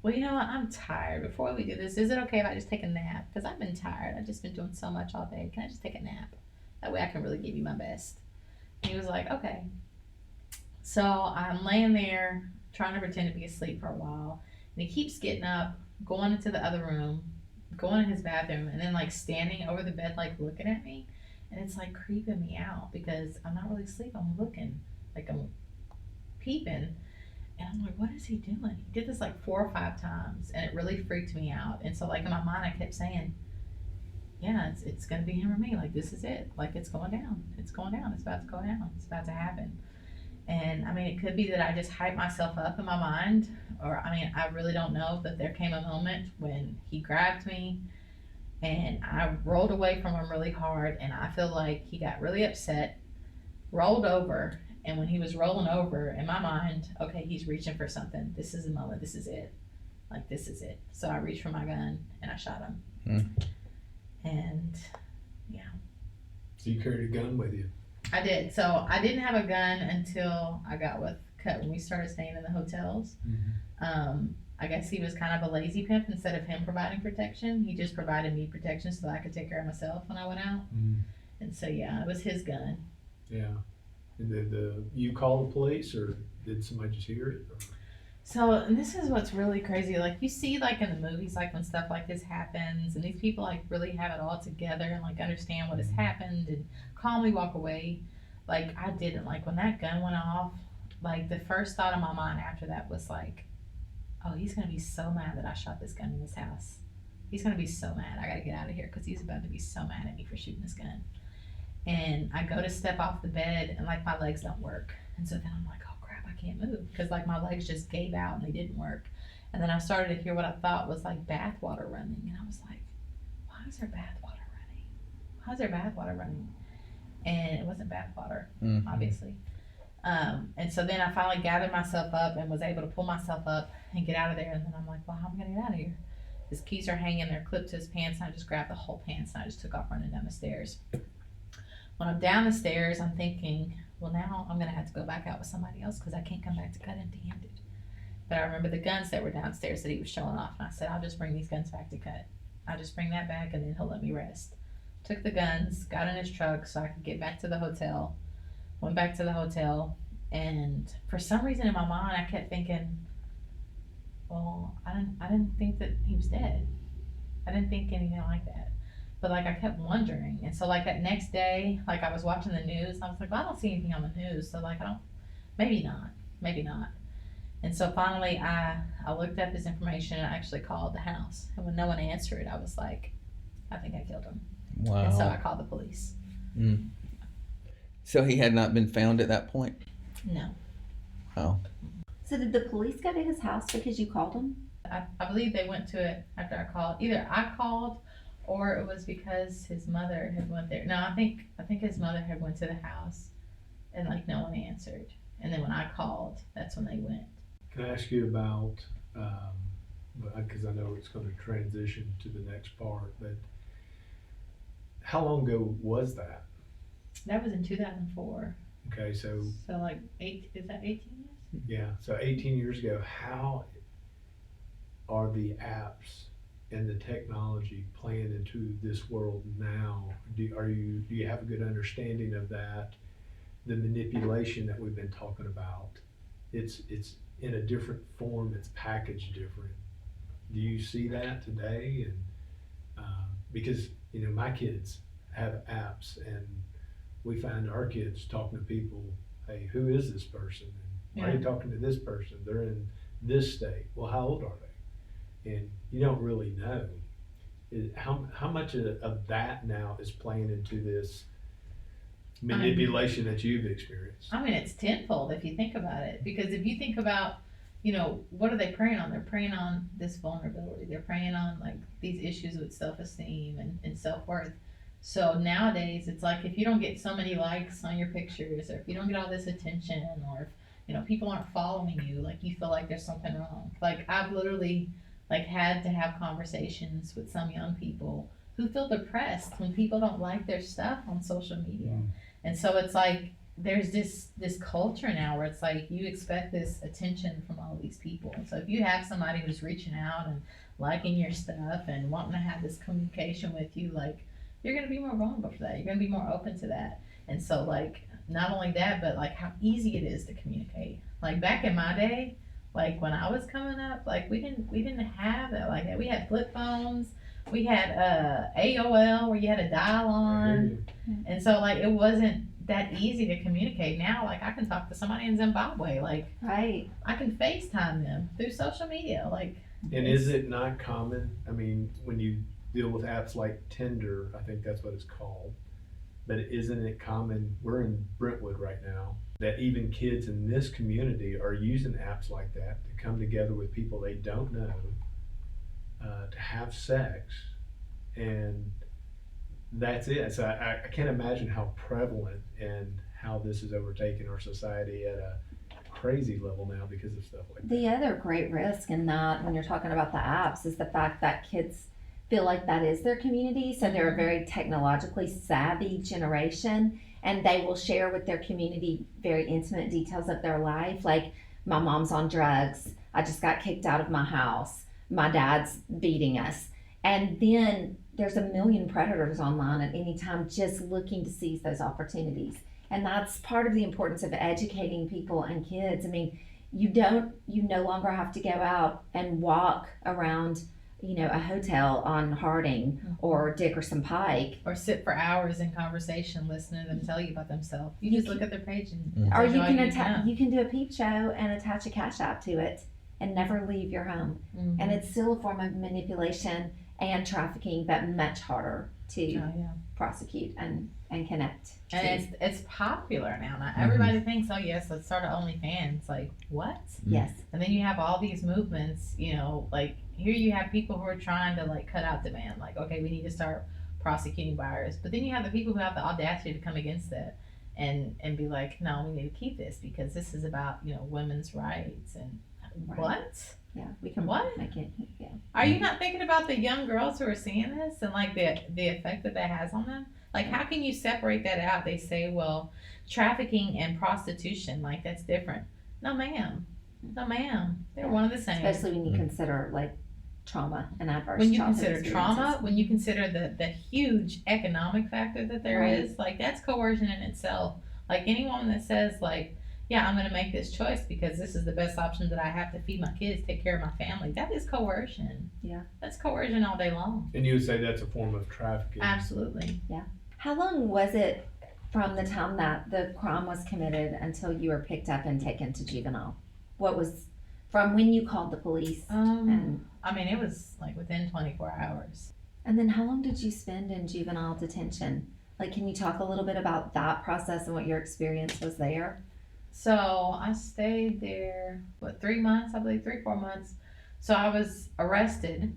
well, you know what, I'm tired. Before we do this, is it okay if I just take a nap? Because I've been tired. I've just been doing so much all day. Can I just take a nap? That way I can really give you my best. And he was like, okay. So I'm laying there trying to pretend to be asleep for a while. And he keeps getting up, going into the other room, going in his bathroom, and then like standing over the bed, like looking at me. And it's like creeping me out because I'm not really asleep. I'm looking, like I'm peeping. And I'm like, what is he doing? He did this like 4 or 5 times, and it really freaked me out. And so like in my mind, I kept saying, yeah, it's gonna be him or me. Like this is it. Like it's going down. It's going down. It's about to go down. It's about to happen. And I mean, it could be that I just hyped myself up in my mind, or I mean, I really don't know. But there came a moment when he grabbed me, and I rolled away from him really hard, and I feel like he got really upset, rolled over. And when he was rolling over, in my mind, okay, he's reaching for something. This is the moment. This is it. Like, this is it. So I reached for my gun, and I shot him. And, yeah. So you carried a gun with you? I did. So I didn't have a gun until I got with Cut when we started staying in the hotels. I guess he was kind of a lazy pimp. Instead of him providing protection, he just provided me protection so that I could take care of myself when I went out. And so, yeah, it was his gun. Yeah. And did you call the police, or did somebody just hear it? Or? So, and this is what's really crazy. Like, you see, like, in the movies, like, when stuff like this happens, and these people, like, really have it all together and, like, understand what has happened and calmly walk away. Like, I didn't. Like, when that gun went off, like, the first thought in my mind after that was, like, oh, he's going to be so mad that I shot this gun in his house. He's going to be so mad. I got to get out of here because he's about to be so mad at me for shooting this gun. And I go to step off the bed, and, like, my legs don't work. And so then I'm like, oh, crap, I can't move. Because, like, my legs just gave out, and they didn't work. And then I started to hear what I thought was, like, bath water running. And I was like, why is there bath water running? Why is there bath water running? And it wasn't bath water, obviously. And so then I finally gathered myself up and was able to pull myself up and get out of there. And then I'm like, well, how am I going to get out of here? His keys are hanging. They're clipped to his pants. And I just grabbed the whole pants, and I just took off running down the stairs. When I'm down the stairs, I'm thinking, well, now I'm going to have to go back out with somebody else because I can't come back to Cut empty-handed. But I remember the guns that were downstairs that he was showing off, and I said, I'll just bring these guns back to Cut. I'll just bring that back, and then he'll let me rest. Took the guns, got in his truck so I could get back to the hotel. Went back to the hotel, and for some reason in my mind, I kept thinking, well, I didn't think that he was dead. I didn't think anything like that. But, like, I kept wondering. And so, like, that next day, like, I was watching the news. And I was like, well, I don't see anything on the news. So, like, maybe not. And so, finally, I looked up his information and I actually called the house. And when no one answered, I was like, I think I killed him. Wow. And so I called the police. So he had not been found at that point? No. Oh. So did the police go to his house because you called them? I believe they went to it after I called. Either I called or it was because his mother had went there. No, I think his mother had went to the house and, like, no one answered. And then when I called, that's when they went. Can I ask you about, because I know it's going to transition to the next part, but how long ago was that? That was in 2004. Okay, so like is that 18 years? Yeah, so 18 years ago, how are the apps and the technology playing into this world now? Do you have a good understanding of that? The manipulation that we've been talking about, it's in a different form, it's packaged different. Do you see that today? And because my kids have apps, and we find our kids talking to people, hey, who is this person? And why are you talking to this person? They're in this state. Well, how old are they? and you don't really know how much of that now is playing into this manipulation that you've experienced. I mean, it's tenfold if you think about it. Because if you think about, you know, what are they preying on? They're preying on this vulnerability. They're preying on like these issues with self-esteem and self-worth. So nowadays, it's like if you don't get so many likes on your pictures, or if you don't get all this attention, or if, you know, people aren't following you, like you feel like there's something wrong. Like I've literally like had to have conversations with some young people who feel depressed when people don't like their stuff on social media. And so it's like there's this culture now where it's like you expect this attention from all these people. And so if you have somebody who's reaching out and liking your stuff and wanting to have this communication with you, like you're gonna be more vulnerable for that. You're gonna be more open to that. And so like not only that, but like how easy it is to communicate. Like back in my day, like when I was coming up, like we didn't have that like that. We had flip phones. We had AOL where you had to dial on. And so like it wasn't that easy to communicate. Now like I can talk to somebody in Zimbabwe. Like Right. I can FaceTime them through social media. Like And is it not common? I mean, when you deal with apps like Tinder, I think that's what it's called. But isn't it common? We're in Brentwood right now, that even kids in this community are using apps like that to come together with people they don't know, to have sex, and that's it. So I can't imagine how prevalent and how this has overtaken our society at a crazy level now because of stuff like that. The other great risk in that, when you're talking about the apps, is the fact that kids feel like that is their community. So they're a very technologically savvy generation, and they will share with their community very intimate details of their life. Like, my mom's on drugs. I just got kicked out of my house. My dad's beating us. And then there's a million predators online at any time just looking to seize those opportunities. And that's part of the importance of educating people and kids. I mean, you no longer have to go out and walk around, you know, a hotel on Harding or Dickerson Pike. or sit for hours in conversation listening to them tell you about themselves. You just look at their page and Or tells you all can need to know. you can do a peep show and attach a cash app to it and never leave your home. Mhm. And it's still a form of manipulation and trafficking, but much harder to Oh, yeah. prosecute and connect to. And it's popular now. Not everybody thinks, oh yes, let's start an OnlyFans. Like what? Yes. And then you have all these movements. You know, like here you have people who are trying to like cut out demand. Like okay, we need to start prosecuting buyers. But then you have the people who have the audacity to come against it and be like, no, we need to keep this because this is about, you know, women's rights and Right. what? Yeah, we can What? make it. Yeah. Are you not thinking about the young girls who are seeing this and like the effect that has on them? Like how can you separate that out? They say, well, trafficking and prostitution, like that's different. No ma'am. No ma'am. They're one and the same. Especially when you consider like trauma and adverse When you childhood consider trauma, experiences. when you consider the huge economic factor that there Right. is, like that's coercion in itself. Like anyone that says like, yeah, I'm going to make this choice because this is the best option that I have to feed my kids, take care of my family. That is coercion. Yeah. That's coercion all day long. And you would say that's a form of trafficking. Absolutely. How long was it from the time that the crime was committed until you were picked up and taken to juvenile? What was from when you called the police? And I mean, it was like within 24 hours. and then how long did you spend in juvenile detention? Like, can you talk a little bit about that process and what your experience was there? So I stayed there, 3 months, I believe 4 months. So I was arrested,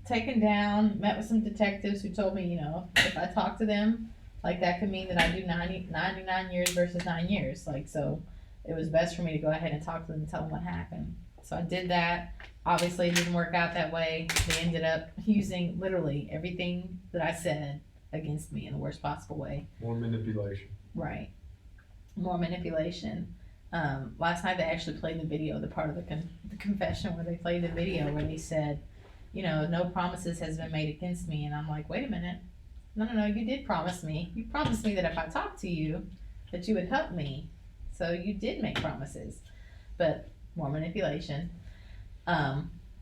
taken down, met with some detectives who told me, you know, if I talk to them, like that could mean that I do 99 years versus 9 years. Like, so it was best for me to go ahead and talk to them and tell them what happened. So I did that. Obviously it didn't work out that way. They ended up using literally everything that I said against me in the worst possible way. More manipulation. Right. More manipulation. Last night they actually played the video, the part of the confession where they played the video where they said, you know, no promises has been made against me. And I'm like, wait a minute. No, you did promise me. You promised me that if I talked to you, that you would help me. So you did make promises. But more manipulation.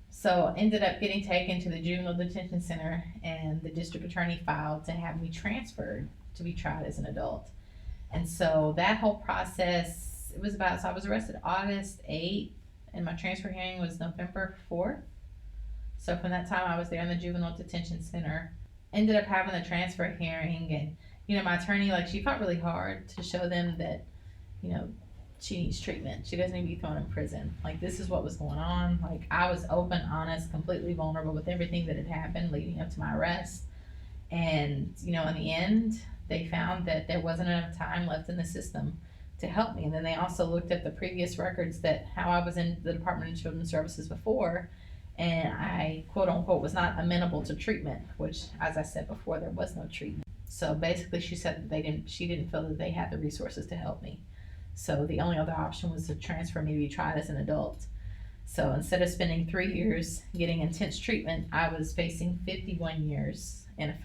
So ended up getting taken to the juvenile detention center and the district attorney filed to have me transferred to be tried as an adult. And so that whole process, it was about, so I was arrested August 8th and my transfer hearing was November 4th. So from that time I was there in the juvenile detention center, ended up having the transfer hearing, and my attorney, like, she fought really hard to show them that, she needs treatment. She doesn't need to be thrown in prison. Like, this is what was going on. Like, I was open, honest, completely vulnerable with everything that had happened leading up to my arrest. And, in the end, they found that there wasn't enough time left in the system to help me. And then they also looked at the previous records, that how I was in the Department of Children's Services before, and I, quote unquote, was not amenable to treatment, which, as I said before, there was no treatment. So basically she said that she didn't feel that they had the resources to help me. So the only other option was to transfer me to be tried as an adult. So instead of spending 3 years getting intense treatment, I was facing 51 years in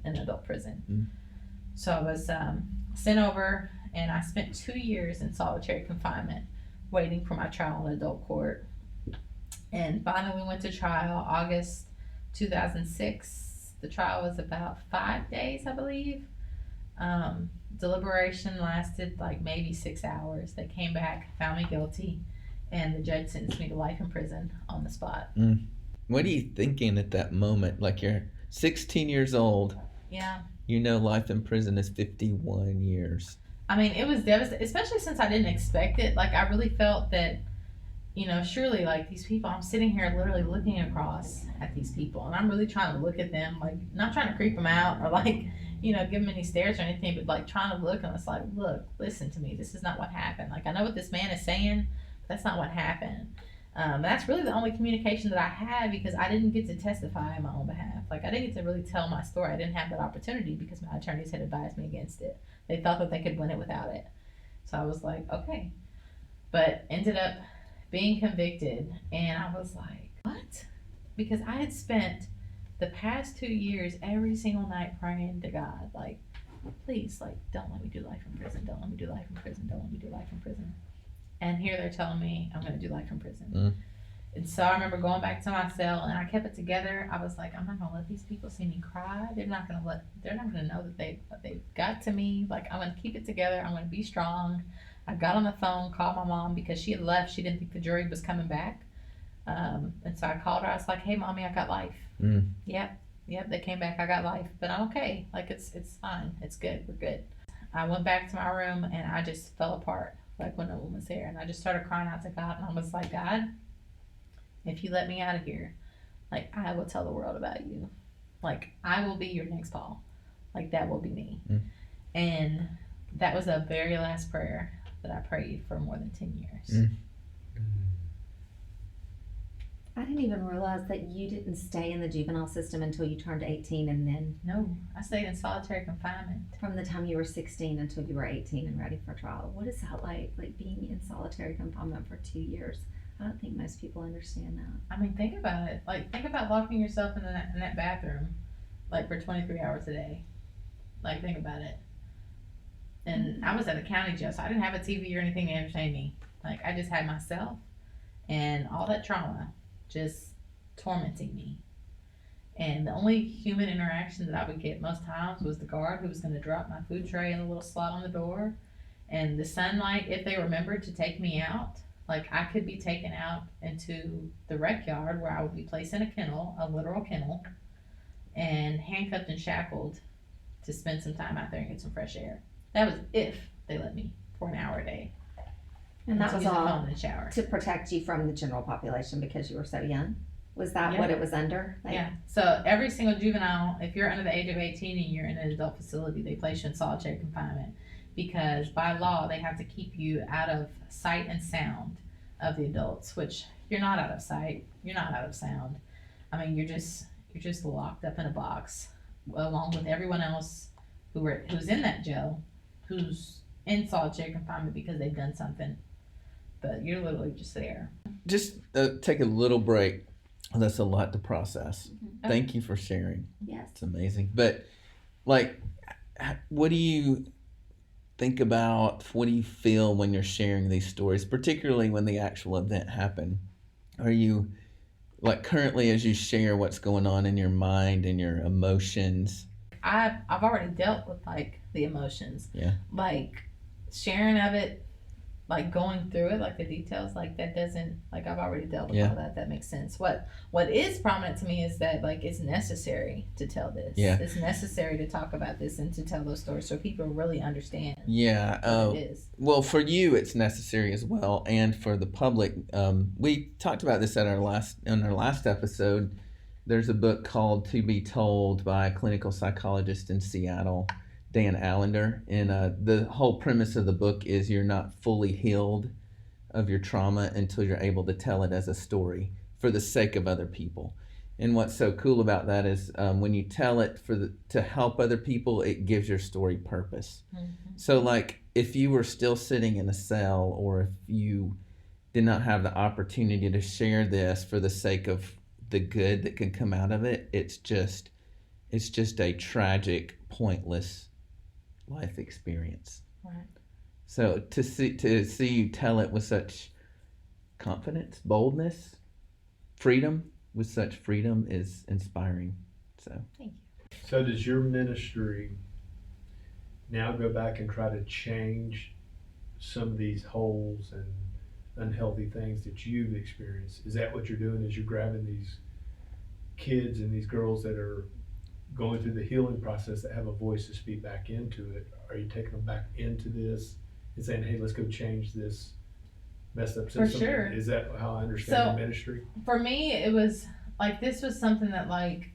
adult prison. Mm. So I was sent over, and I spent 2 years in solitary confinement waiting for my trial in adult court. And finally we went to trial August 2006. The trial was about 5 days, I believe. Deliberation lasted like maybe 6 hours. They came back, found me guilty, and the judge sentenced me to life in prison on the spot. What are you thinking at that moment? Like, you're 16 years old. Yeah. Life in prison is 51 years. I mean, it was devastating, especially since I didn't expect it. Like, I really felt that, surely, like, these people, I'm sitting here literally looking across at these people, and I'm really trying to look at them, like, not trying to creep them out or, like, give them any stares or anything, but, like, trying to look, and it's like, look, listen to me. This is not what happened. Like, I know what this man is saying, but that's not what happened. That's really the only communication that I had, because I didn't get to testify on my own behalf. Like, I didn't get to really tell my story. I didn't have that opportunity because my attorneys had advised me against it. They thought that they could win it without it. So I was like, okay. But ended up being convicted, and I was like, what? Because I had spent the past 2 years every single night praying to God, like, please, like, don't let me do life in prison. Don't let me do life in prison. Don't let me do life in prison. And here they're telling me I'm going to do life in prison. And so I remember going back to my cell, and I kept it together. I was like, I'm not going to let these people see me cry. They're not going to know that they got to me. Like, I'm going to keep it together. I'm going to be strong. I got on the phone, called my mom, because she had left. She didn't think the jury was coming back. And so I called her. I was like, hey, Mommy, I got life. Yep, they came back. I got life, but I'm okay. Like, it's fine. It's good. We're good. I went back to my room, and I just fell apart, like, when no one was there. And I just started crying out to God, and I was like, God, if you let me out of here, like, I will tell the world about you. Like, I will be your next Paul. Like, that will be me. And that was the very last prayer that I prayed for more than 10 years. I didn't even realize that you didn't stay in the juvenile system until you turned 18, and then No, I stayed in solitary confinement. from the time you were 16 until you were 18 and ready for trial. What is that like being in solitary confinement for 2 years? I don't think most people understand that. I mean, think about it. Like, think about locking yourself in that bathroom, like, for 23 hours a day. Like, think about it. And I was at a county jail, so I didn't have a TV or anything to entertain me. Like, I just had myself and all that trauma just tormenting me. And the only human interaction that I would get most times was the guard who was going to drop my food tray in a little slot on the door. And the sunlight, if they remembered to take me out, like, I could be taken out into the rec yard where I would be placed in a kennel, a literal kennel, and handcuffed and shackled to spend some time out there and get some fresh air. That was if they let me for an hour a day. And that to was use the all phone in the shower. to protect you from the general population because you were so young? Was that what it was under? Like, Yeah. So every single juvenile, if you're under the age of 18 and you're in an adult facility, they place you in solitary confinement, because by law they have to keep you out of sight and sound of the adults, which you're not out of sight, you're not out of sound. I mean, you're just locked up in a box along with everyone else who's in that jail, who's in solitary confinement because they've done something. But you're literally just there. Just take a little break. That's a lot to process. Mm-hmm. Thank you for sharing. yes. It's amazing. But, like, what do you think about, what do you feel when you're sharing these stories, particularly when the actual event happened? Are you, like, currently as you share what's going on in your mind and your emotions? I've already dealt with, like, the emotions. Yeah. Like, sharing of it, like going through it, like the details, like that doesn't, like I've already dealt with Yeah. all that. That makes sense. What is prominent to me is that like it's necessary to tell this. Yeah. It's necessary to talk about this and to tell those stories so people really understand Yeah. what it is. Well, for you, it's necessary as well, and for the public. We talked about this in our last episode. There's a book called "To Be Told" by a clinical psychologist in Seattle, Dan Allender, and the whole premise of the book is you're not fully healed of your trauma until you're able to tell it as a story for the sake of other people. And what's so cool about that is when you tell it to help other people, it gives your story purpose. Mm-hmm. So like if you were still sitting in a cell, or if you did not have the opportunity to share this for the sake of the good that can come out of it, it's just a tragic, pointless life experience. Right. So to see you tell it with such confidence, boldness, freedom, with such freedom is inspiring. So Thank you. So does your ministry now go back and try to change some of these holes and unhealthy things that you've experienced? Is that what you're doing? Is you're grabbing these kids and these girls that are going through the healing process that have a voice to speak back into it? Are you taking them back into this and saying, hey, let's go change this messed up system? For sure. Is that how I understand So- the ministry? For me, it was like this was something that like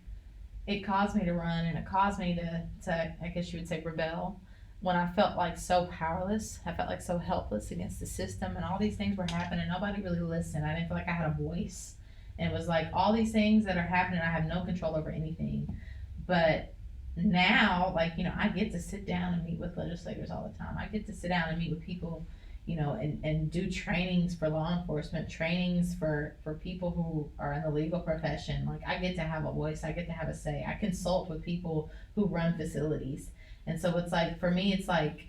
it caused me to run, and it caused me to I guess you would say rebel when I felt like so powerless. I felt like so helpless against the system, and all these things were happening. Nobody really listened. I didn't feel like I had a voice, and it was like all these things that are happening. I have no control over anything. But now, like, you know, I get to sit down and meet with legislators all the time. I get to sit down and meet with people, you know, and do trainings for law enforcement, trainings for people who are in the legal profession. Like, I get to have a voice. I get to have a say. I consult with people who run facilities. And so it's like, for me, it's like,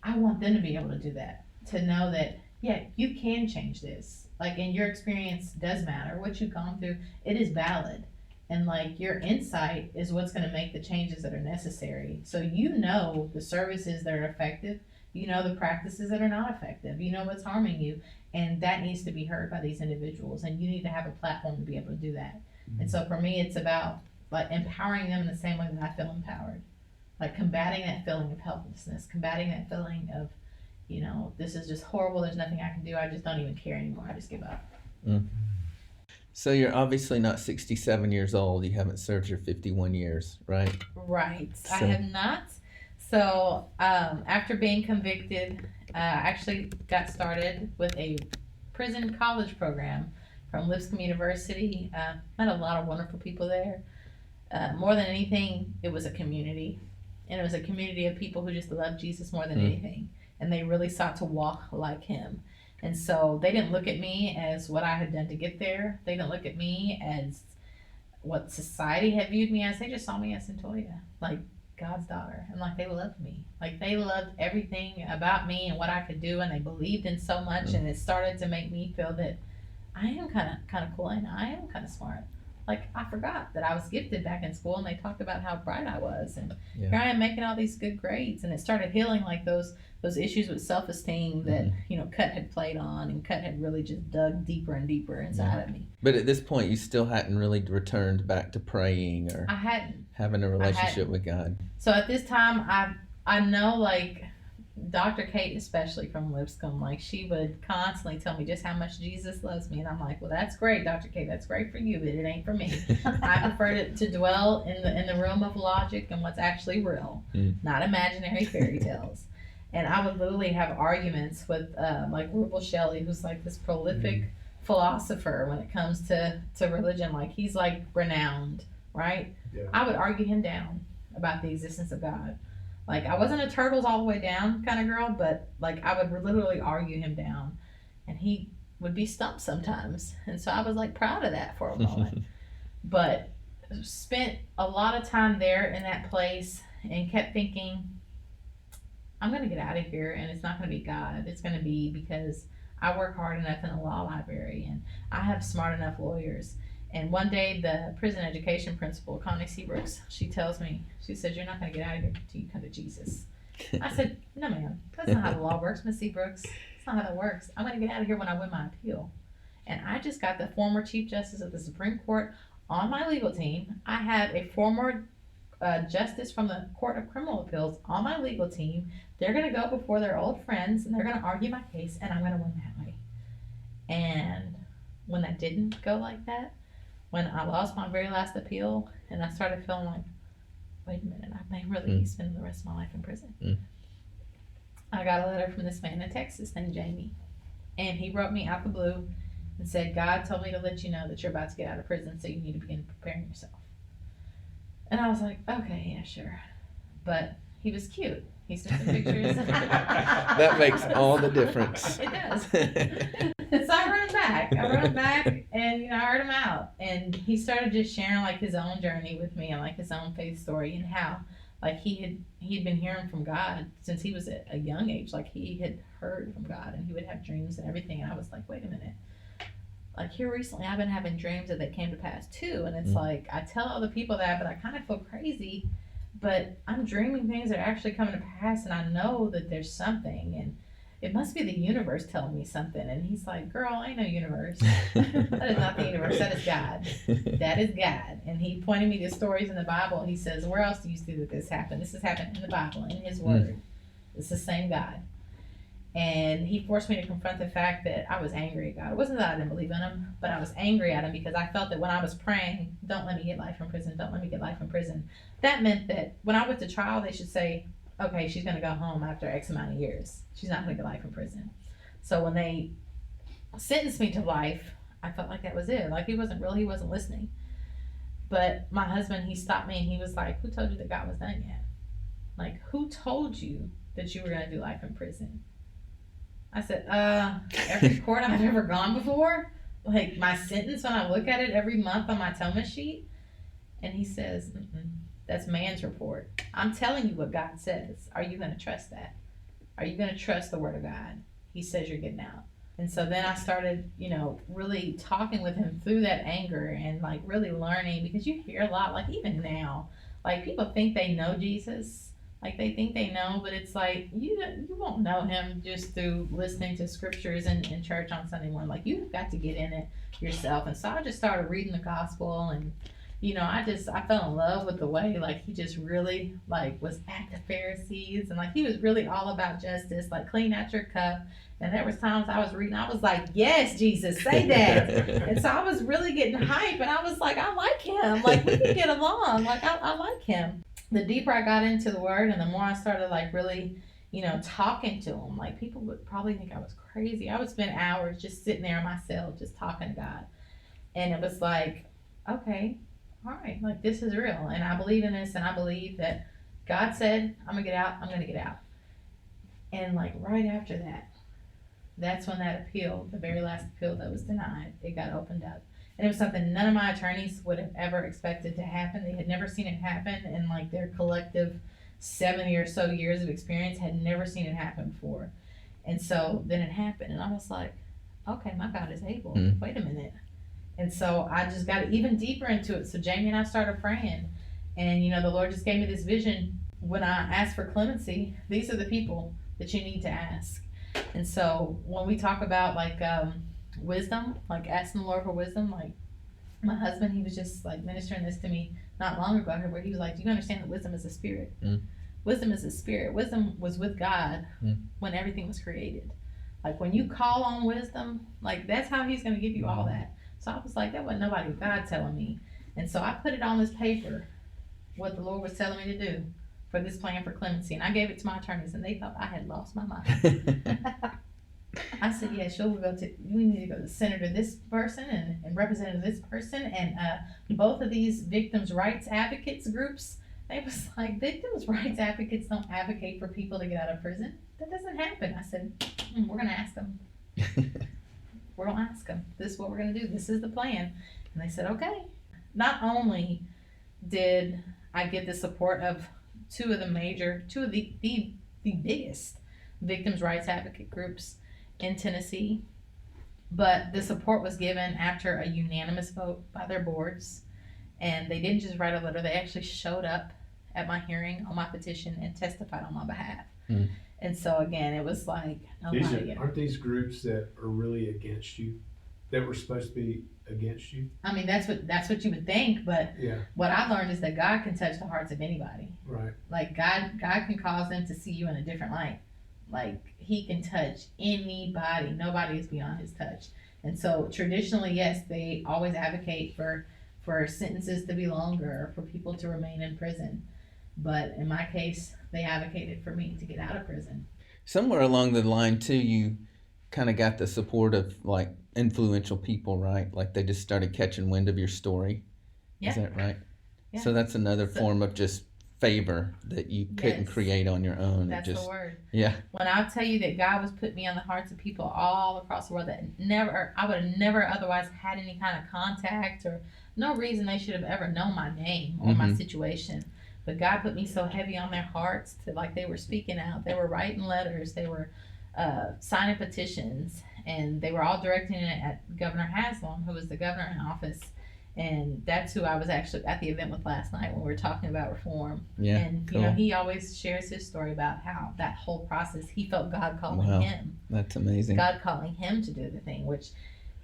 I want them to be able to do that, to know that, yeah, you can change this. Like, and your experience does matter. What you've gone through, it is valid. And like your insight is what's going to make the changes that are necessary. So you know the services that are effective, you know the practices that are not effective, you know what's harming you, and that needs to be heard by these individuals, and you need to have a platform to be able to do that. Mm-hmm. And so for me, it's about like empowering them in the same way that I feel empowered, like combating that feeling of helplessness, combating that feeling of, you know, this is just horrible, there's nothing I can do, I just don't even care anymore, I just give up. Mm. So you're obviously not 67 years old. You haven't served your 51 years, right? Right. So- I have not. So after being convicted, I actually got started with a prison college program from Lipscomb University. Met a lot of wonderful people there. More than anything, it was a community. And it was a community of people who just loved Jesus more than anything. And they really sought to walk like him. And so they didn't look at me as what I had done to get there. They didn't look at me as what society had viewed me as. They just saw me as Cyntoia, like God's daughter. And like they loved me. Like they loved everything about me and what I could do, and they believed in so much. And it started to make me feel that I am kind of cool and I am kind of smart. Like I forgot that I was gifted back in school, and they talked about how bright I was, and here I am making all these good grades. And it started healing like those issues with self-esteem that you know Cut had played on, and Cut had really just dug deeper and deeper inside of me. But at this point, you still hadn't really returned back to praying or I hadn't. having a relationship with God. So at this time, I know like Dr. Kate, especially from Lipscomb, like she would constantly tell me just how much Jesus loves me, and I'm like, well, that's great, Dr. Kate, that's great for you, but it ain't for me. I prefer to dwell in the realm of logic and what's actually real, not imaginary fairy tales. And I would literally have arguments with like Rubel Shelley, who's like this prolific philosopher when it comes to religion. Like he's like renowned, right? Yeah. I would argue him down about the existence of God. Like I wasn't a turtles all the way down kind of girl, but like I would literally argue him down, and he would be stumped sometimes. And so I was like proud of that for a moment, but spent a lot of time there in that place and kept thinking, I'm going to get out of here, and it's not going to be God. It's going to be because I work hard enough in the law library, and I have smart enough lawyers. And one day, the prison education principal, Connie Seabrooks, she tells me, she says, you're not going to get out of here until you come to Jesus. I said, no, ma'am. That's not how the law works, Miss Seabrooks. I that's not how that works. I'm going to get out of here when I win my appeal. And I just got the former Chief Justice of the Supreme Court on my legal team. I have a former justice from the Court of Criminal Appeals on my legal team. They're going to go before their old friends and they're going to argue my case, and I'm going to win that way. And when that didn't go like that, when I lost my very last appeal and I started feeling like, wait a minute, I may really be spending the rest of my life in prison. I got a letter from this man in Texas named Jamie, and he wrote me out the blue and said, God told me to let you know that you're about to get out of prison, so you need to begin preparing yourself. And I was like, okay, yeah, sure. But he was cute. He sent some pictures. That makes all the difference. It does. So I wrote him back and I heard him out, and he started just sharing like his own journey with me and like his own faith story, and how like he'd been hearing from God since he was at a young age. Like he had heard from God and he would have dreams and everything, and I was like, wait a minute, like here recently I've been having dreams that came to pass too, and it's like I tell other people that, but I kind of feel crazy, but I'm dreaming things that are actually coming to pass, and I know that there's something, and it must be the universe telling me something. And he's like, girl, ain't no universe. That is not the universe. That is God. That is God. And he pointed me to stories in the Bible. He says, where else do you see that this happened? This has happened in the Bible, in his word. It's the same God. And he forced me to confront the fact that I was angry at God. It wasn't that I didn't believe in him, but I was angry at him because I felt that when I was praying, don't let me get life in prison, don't let me get life in prison. That meant that when I went to trial, they should say, okay, she's going to go home after X amount of years. She's not going to get life in prison. So when they sentenced me to life, I felt like that was it. Like he wasn't listening. But my husband, he stopped me and he was like, who told you that God was done yet? Like, who told you that you were going to do life in prison? I said, every court I've ever gone before, like my sentence when I look at it every month on my atonement sheet. And he says, that's man's report. I'm telling you what God says. Are you going to trust that? Are you going to trust the word of God? He says you're getting out. And so then I started, really talking with him through that anger and like really learning, because you hear a lot, like even now, like people think they know Jesus. Like they think they know, but it's like you won't know him just through listening to scriptures in church on Sunday morning. Like you've got to get in it yourself. And so I just started reading the gospel, and I fell in love with the way like he just really like was at the Pharisees, and like he was really all about justice, like clean out your cup. And there was times I was reading, I was like, yes, Jesus, say that. And so I was really getting hype, and I was like, I like him. Like we can get along. Like I like him. The deeper I got into the word and the more I started like really, talking to him, like people would probably think I was crazy. I would spend hours just sitting there in my cell, just talking to God. And it was like, okay, all right, like this is real. And I believe in this, and I believe that God said, I'm gonna get out, I'm gonna get out. And like right after that, that's when that appeal, the very last appeal that was denied, it got opened up. And it was something none of my attorneys would have ever expected to happen. They had never seen it happen, and like their collective 70 or so years of experience had never seen it happen before. And so then it happened, and I was like, okay, my God is able. Wait a minute. And so I just got even deeper into it. So Jamie and I started praying, and the Lord just gave me this vision. When I asked for clemency, these are the people that you need to ask. And so when we talk about like wisdom, like asking the Lord for wisdom, like my husband, he was just like ministering this to me not long ago, where he was like, do you understand that wisdom is a spirit? Wisdom is a spirit. Wisdom was with God when everything was created. Like when you call on wisdom, like that's how he's going to give you all that. So I was like, that wasn't nobody but God telling me. And so I put it on this paper, what the Lord was telling me to do for this plan for clemency. And I gave it to my attorneys, and they thought I had lost my mind. I said, yeah, sure, we need to go to Senator this person and Representative this person, and both of these victims' rights advocates groups. They was like, victims' rights advocates don't advocate for people to get out of prison. That doesn't happen. I said, we're going to ask them. We're going to ask them. This is what we're going to do. This is the plan. And they said, okay. Not only did I get the support of two of the biggest victims' rights advocate groups in Tennessee, but the support was given after a unanimous vote by their boards, and they didn't just write a letter, they actually showed up at my hearing on my petition and testified on my behalf. And so again, it was like, nobody. Aren't these groups that are really against you, that were supposed to be against you? I mean, that's what you would think, but Yeah, what I learned is that God can touch the hearts of anybody. right. Like God can cause them to see you in a different light. Like he can touch anybody. Nobody is beyond his touch. And so traditionally, yes, they always advocate for sentences to be longer, for people to remain in prison. But in my case, they advocated for me to get out of prison. Somewhere along the line too, you kind of got the support of like influential people, right? Like they just started catching wind of your story. Yeah. Is that right? Yeah. So that's another form of just favor that you couldn't Yes. create on your own. That's the word. Yeah. When I tell you that God was putting me on the hearts of people all across the world that I would have never otherwise had any kind of contact, or no reason they should have ever known my name or my situation. But God put me so heavy on their hearts to, like, they were speaking out. They were writing letters. They were signing petitions. And they were all directing it at Governor Haslam, who was the governor in office. And that's who I was actually at the event with last night when we were talking about reform. Yeah. And, cool. you know, he always shares his story about how that whole process, he felt God calling him. That's amazing. God calling him to do the thing, which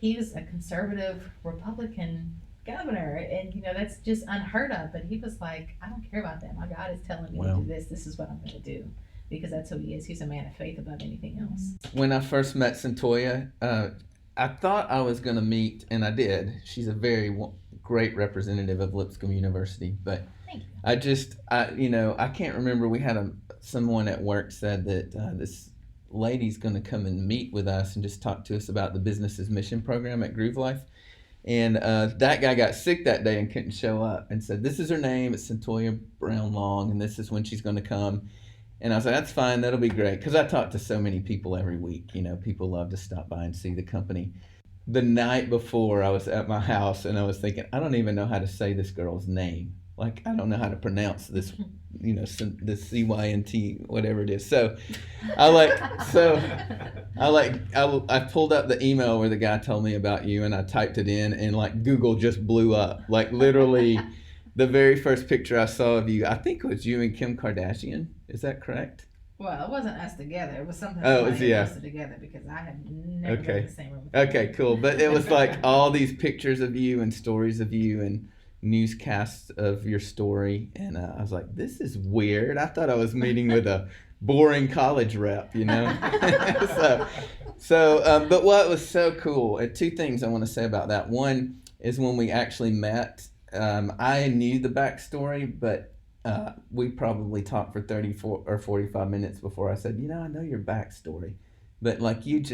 he was a conservative Republican governor, and you know that's just unheard of. But he was like, I don't care about that. My God is telling me to do this. This is what I'm going to do, because that's who he is. He's a man of faith above anything else. When I first met Cyntoia, I thought I was going to meet, and I did. She's a very great representative of Lipscomb University, but Thank you. I can't remember. We had someone at work said that this lady's going to come and meet with us and just talk to us about the Business's Mission program at Groove Life. And that guy got sick that day and couldn't show up, and said, this is her name, it's Cyntoia Brown Long, and this is when she's going to come. And I was like, that's fine, that'll be great, because I talk to so many people every week. You know, people love to stop by and see the company. The night before, I was at my house, and I was thinking, I don't even know how to say this girl's name. Like, I don't know how to pronounce this, you know, this CYNT, whatever it is. So I pulled up the email where the guy told me about you, and I typed it in, and like Google just blew up. Like literally the very first picture I saw of you, I think it was you and Kim Kardashian. Is that correct? Well, it wasn't us together. It was something posted together, because I have never been in the same room with you. Okay, cool. But it was like all these pictures of you and stories of you and newscasts of your story, and I was like, this is weird. I thought I was meeting with a boring college rep, you know. But what was so cool, two things I want to say about that. One is when we actually met, I knew the backstory, but we probably talked for 34 or 45 minutes before I said, you know, I know your backstory, but like you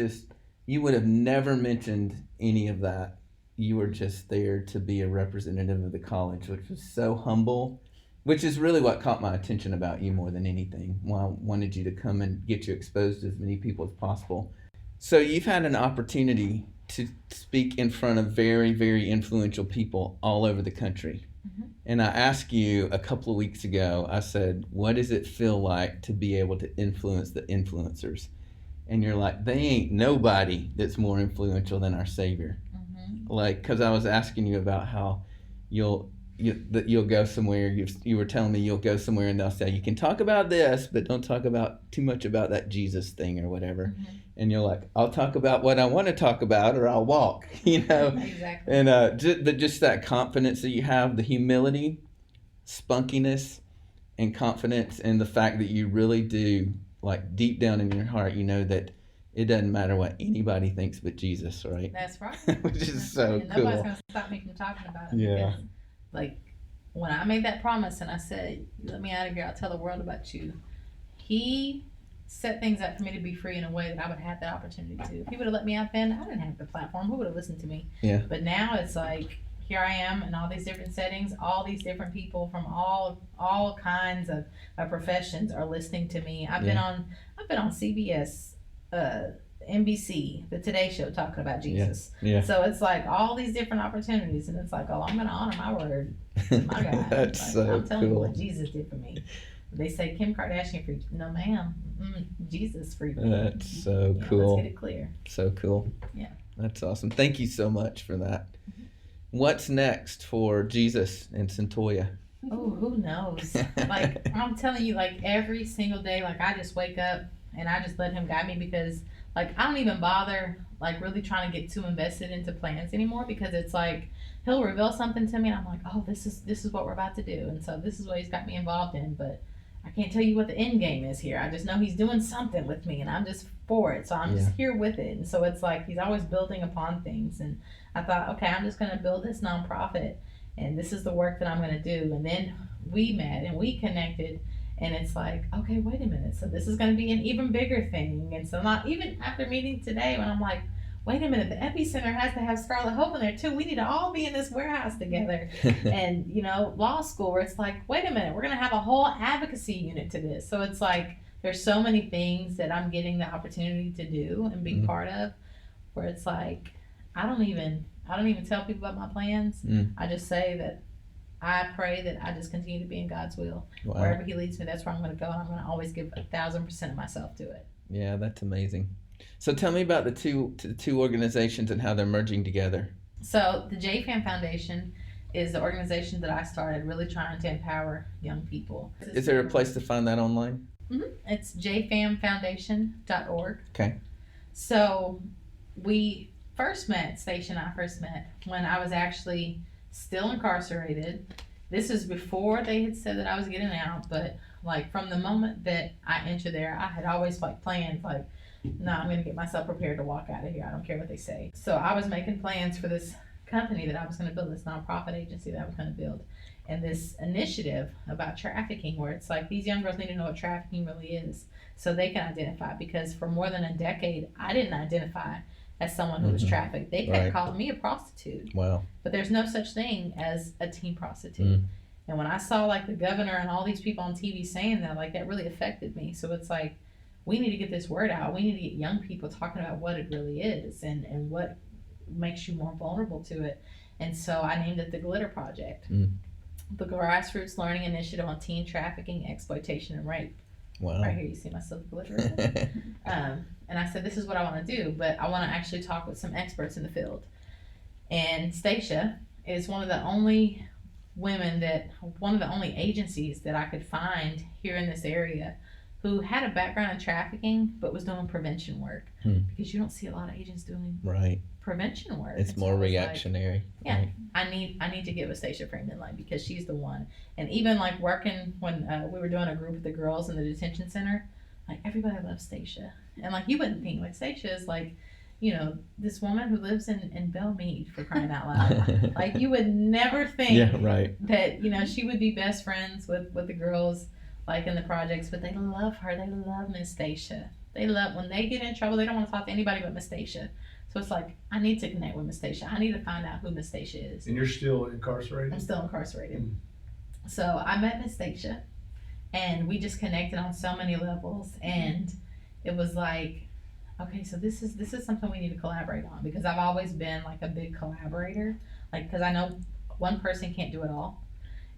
would have never mentioned any of that. You were just there to be a representative of the college, which was so humble, which is really what caught my attention about you more than anything. Well, I wanted you to come and get you exposed to as many people as possible. So you've had an opportunity to speak in front of very, very influential people all over the country. Mm-hmm. And I asked you a couple of weeks ago, I said, what does it feel like to be able to influence the influencers? And you're like, they ain't nobody that's more influential than our Savior. Like, because I was asking you about how you'll go somewhere. You were telling me you'll go somewhere and they'll say, you can talk about this, but don't talk about too much about that Jesus thing or whatever. Mm-hmm. And you're like, I'll talk about what I want to talk about, or I'll walk. You know. Exactly. And just that confidence that you have, the humility, spunkiness, and confidence, and the fact that you really do, like deep down in your heart, you know that it doesn't matter what anybody thinks but Jesus, right? That's right. Which is so and cool. Nobody's going to stop me from talking about it. Yeah. Because, like, when I made that promise and I said, you let me out of here, I'll tell the world about you, he set things up for me to be free in a way that I would have the opportunity to. If he would have let me out then, I didn't have the platform. Who would have listened to me? Yeah. But now it's like, here I am in all these different settings, all these different people from all kinds of professions are listening to me. I've been on CBS, NBC, the Today Show, talking about Jesus. Yeah. So it's like all these different opportunities, and it's like, oh, I'm going to honor my word. My God. That's like, so I'm telling you cool. what Jesus did for me. They say Kim Kardashian freed. No, ma'am. Jesus freed me. That's so cool. Let's get it clear. So cool. Yeah. That's awesome. Thank you so much for that. Mm-hmm. What's next for Jesus and Cyntoia? Oh, who knows? Like, I'm telling you, like every single day, like I just wake up and I just let him guide me, because like I don't even bother like really trying to get too invested into plans anymore, because it's like he'll reveal something to me and I'm like, oh, this is what we're about to do, and so this is what he's got me involved in, but I can't tell you what the end game is here. I just know he's doing something with me and I'm just for it, so I'm just here with it. And so it's like he's always building upon things, and I thought, okay, I'm just going to build this nonprofit and this is the work that I'm going to do. And then we met and we connected, and it's like, okay, wait a minute, so this is going to be an even bigger thing. And so not even after meeting today, when I'm like, wait a minute, the epicenter has to have Scarlet Hope in there too. We need to all be in this warehouse together. And, you know, law school, where it's like, wait a minute, we're going to have a whole advocacy unit to this. So it's like, there's so many things that I'm getting the opportunity to do and be part of, where it's like, I don't even tell people about my plans. I just say that I pray that I just continue to be in God's will. Wow. Wherever he leads me, that's where I'm going to go. And I'm going to always give 1,000% of myself to it. Yeah, that's amazing. So tell me about the two organizations and how they're merging together. So the JFAM Foundation is the organization that I started, really trying to empower young people. Is there a place to find that online? It's jfamfoundation.org. Okay. So we first met, Stacia and I first met when I was actually still incarcerated. This is before they had said that I was getting out, but like from the moment that I entered there, I had always like planned, like, no, I'm going to get myself prepared to walk out of here. I don't care what they say. So I was making plans for this company that I was going to build, this nonprofit agency that I was going to build, and this initiative about trafficking, where it's like these young girls need to know what trafficking really is so they can identify, because for more than a decade, I didn't identify as someone who was trafficked. They kept calling me a prostitute. Wow. But there's no such thing as a teen prostitute. And when I saw like the governor and all these people on TV saying that, like that really affected me. So it's like, we need to get this word out. We need to get young people talking about what it really is and what makes you more vulnerable to it. And so I named it the Glitter Project, the grassroots learning initiative on teen trafficking, exploitation, and rape. Wow. Right here, you see my silver glitter. And I said, this is what I want to do, but I want to actually talk with some experts in the field. And Stacia is one of the only agencies that I could find here in this area who had a background in trafficking but was doing prevention work, because you don't see a lot of agents doing prevention work. It's more reactionary. Like, I need to get with Stacia Freeman, like, because she's the one. And even like working when we were doing a group with the girls in the detention center, like everybody loves Stacia. And like you wouldn't think, like Stacia is like, you know, this woman who lives in Belmead, for crying out loud. Like you would never think that, you know, she would be best friends with the girls like in the projects, but they love her. They love Miss Stacia. They love, when they get in trouble, they don't want to talk to anybody but Miss Stacia. So it's like, I need to connect with Miss Stacia. I need to find out who Miss Stacia is. And you're still incarcerated? I'm still incarcerated. So I met Miss Stacia, and we just connected on so many levels, and it was like, okay, so this is something we need to collaborate on, because I've always been like a big collaborator, like, because I know one person can't do it all.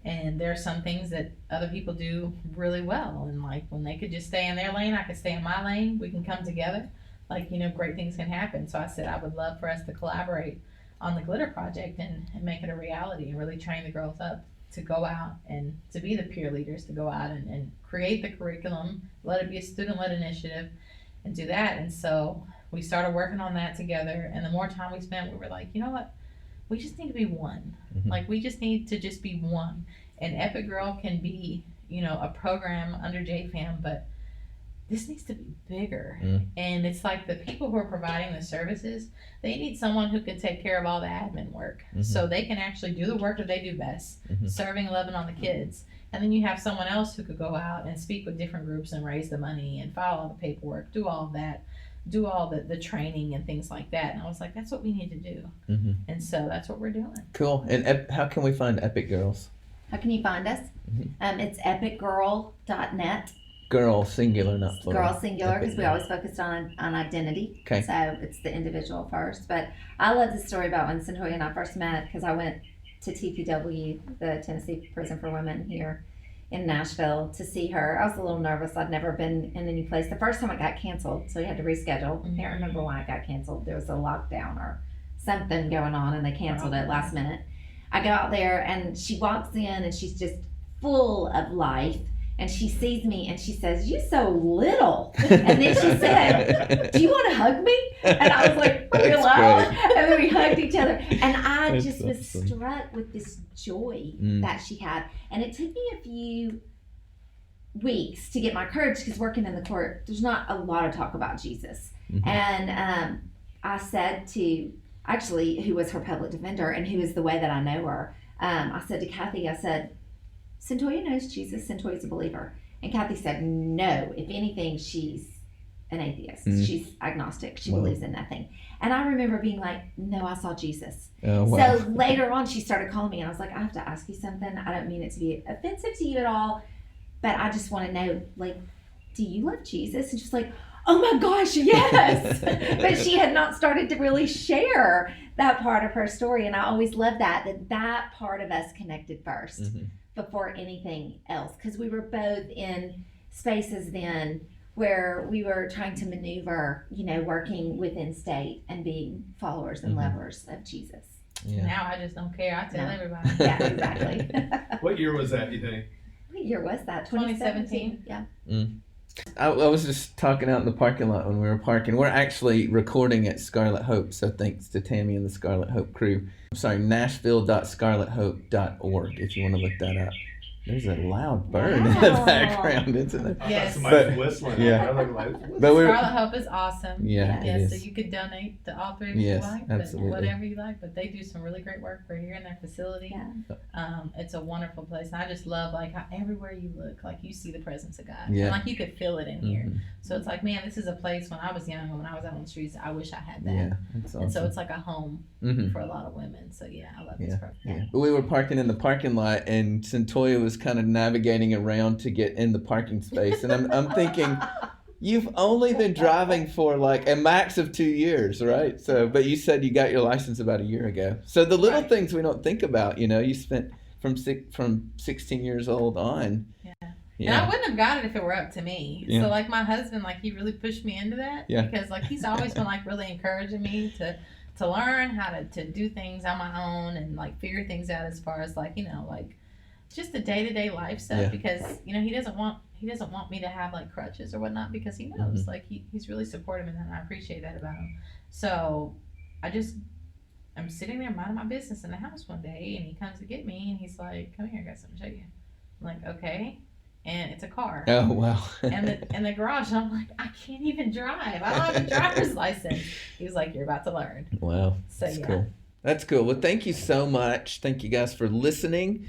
And there are some things that other people do really well. And like when they could just stay in their lane, I could stay in my lane. We can come together. Like, you know, great things can happen. So I said I would love for us to collaborate on the Glitter Project and make it a reality and really train the girls up to go out and to be the peer leaders, to go out and create the curriculum, let it be a student-led initiative, and do that. And so we started working on that together. And the more time we spent, we were like, you know what? We just need to be one. Like, we just need to just be one. And Epic Girl can be, you know, a program under JFAM, but this needs to be bigger. And it's like the people who are providing the services, they need someone who can take care of all the admin work. So they can actually do the work that they do best, serving and loving on the kids. And then you have someone else who could go out and speak with different groups and raise the money and file all the paperwork, do all of that, do all the training and things like that. And I was like, that's what we need to do. And so that's what we're doing. Cool. And how can we find Epic Girls? How can you find us? It's epicgirl.net. Girl singular, not plural. Girl singular, because we always focused on identity. Okay. So it's the individual first. But I love the story about when Cyntoia and I first met, because I went to TPW, the Tennessee Prison for Women here in Nashville, to see her. I was a little nervous. I'd never been in any place. The first time it got canceled, so we had to reschedule. I can't remember why it got canceled. There was a lockdown or something going on, and they canceled it last minute. I go out there, and she walks in, and she's just full of life. And she sees me and she says, "You so little." And then she said, "Do you want to hug me?" And I was like, "Hello." And then we hugged each other. And I That's just was awesome. struck with this joy Mm. that she had. And it took me a few weeks to get my courage, because working in the court, there's not a lot of talk about Jesus. Mhm. And I said to, actually, who was her public defender and who is the way that I know her, I said to Kathy, I said, "Cyntoia knows Jesus. Cyntoia's a believer." And Kathy said, "No, if anything, she's an atheist. Mm. She's agnostic. She Wow. believes in nothing." And I remember being like, "No, I saw Jesus." Oh, wow. So later on, she started calling me, and I was like, "I have to ask you something. I don't mean it to be offensive to you at all, but I just want to know, like, do you love Jesus?" And she's like, "Oh my gosh, yes." But she had not started to really share that part of her story. And I always loved that part of us connected first Mhm. before anything else. Because we were both in spaces then where we were trying to maneuver, working within state and being followers and Mhm. lovers of Jesus. Yeah. Now I just don't care. I tell No. everybody. Yeah, exactly. What year was that, you think? What year was that? 2017? Yeah. I was just talking out in the parking lot when we were parking. We're actually recording at Scarlet Hope, so thanks to Tammy and the Scarlet Hope crew. I'm sorry, Nashville.scarlethope.org if you want to look that up. There's a loud bird in the Wow. background, isn't there? I Yes. thought somebody was But- whistling. yeah. I was like, But we Scarlet Hope is awesome. Yeah, Yes, it so is. you could donate to all three if Yes, you like, absolutely. but whatever you like. But they do some really great work for here in their facility. Yeah. It's a wonderful place. And I just love like how everywhere you look, like you see the presence of God. Yeah. And like you could feel it in here. Mhm. So it's like, man, this is a place when I was young, when I was out on the streets, I wish I had that. Yeah, that's And so awesome. it's like a home Mhm. for a lot of women. So yeah, I love this Yeah. program. Yeah. But we were parking in the parking lot, and Cyntoia was kind of navigating around to get in the parking space, and I'm thinking, you've only been driving for like a max of 2 years, right? So, but you said you got your license about a year ago. So the little Right. things we don't think about, you spent from 16 years old on. Yeah. Yeah. And I wouldn't have got it if it were up to me. Yeah. So like my husband, like he really pushed me into that. Yeah. Because like he's always been like really encouraging me to learn how to do things on my own and like figure things out as far as like, like just the day-to-day life stuff. Yeah. Because, he doesn't want me to have like crutches or whatnot, because he knows like he's really supportive in that, and I appreciate that about him. So I'm sitting there minding my business in the house one day, and he comes to get me, and he's like, "Come here, I got something to show you." I'm like, "Okay." And it's a car. Oh, wow. in the garage, and I'm like, "I can't even drive. I don't have a driver's license." He was like, "You're about to learn." Wow. So That's yeah. cool. That's cool. Well, thank you so much. Thank you guys for listening.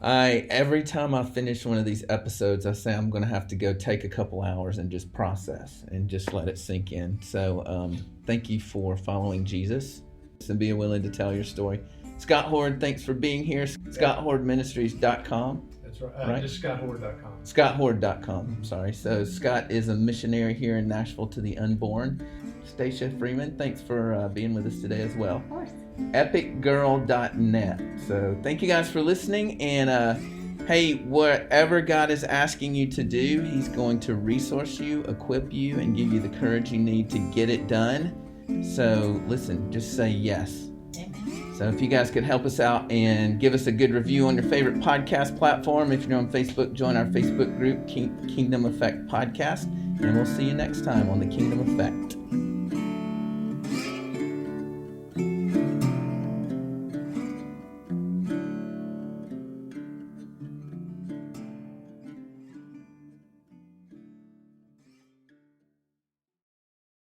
Every time I finish one of these episodes, I say I'm going to have to go take a couple hours and just process and just let it sink in. So thank you for following Jesus and being willing to tell your story. Scott Hord, thanks for being here. ScottHordMinistries.com. That's right. Right. Just ScottHord.com. ScottHord.com. Sorry. So Scott is a missionary here in Nashville to the unborn. Stacia Freeman, thanks for being with us today as well. Of course. epicgirl.net. So thank you guys for listening, and hey, whatever God is asking you to do, He's going to resource you, equip you, and give you the courage you need to get it done. So listen, just say yes. Amen. So if you guys could help us out and give us a good review on your favorite podcast platform. If you're on Facebook, join our Facebook group, Kingdom Effect Podcast, and we'll see you next time on the Kingdom Effect.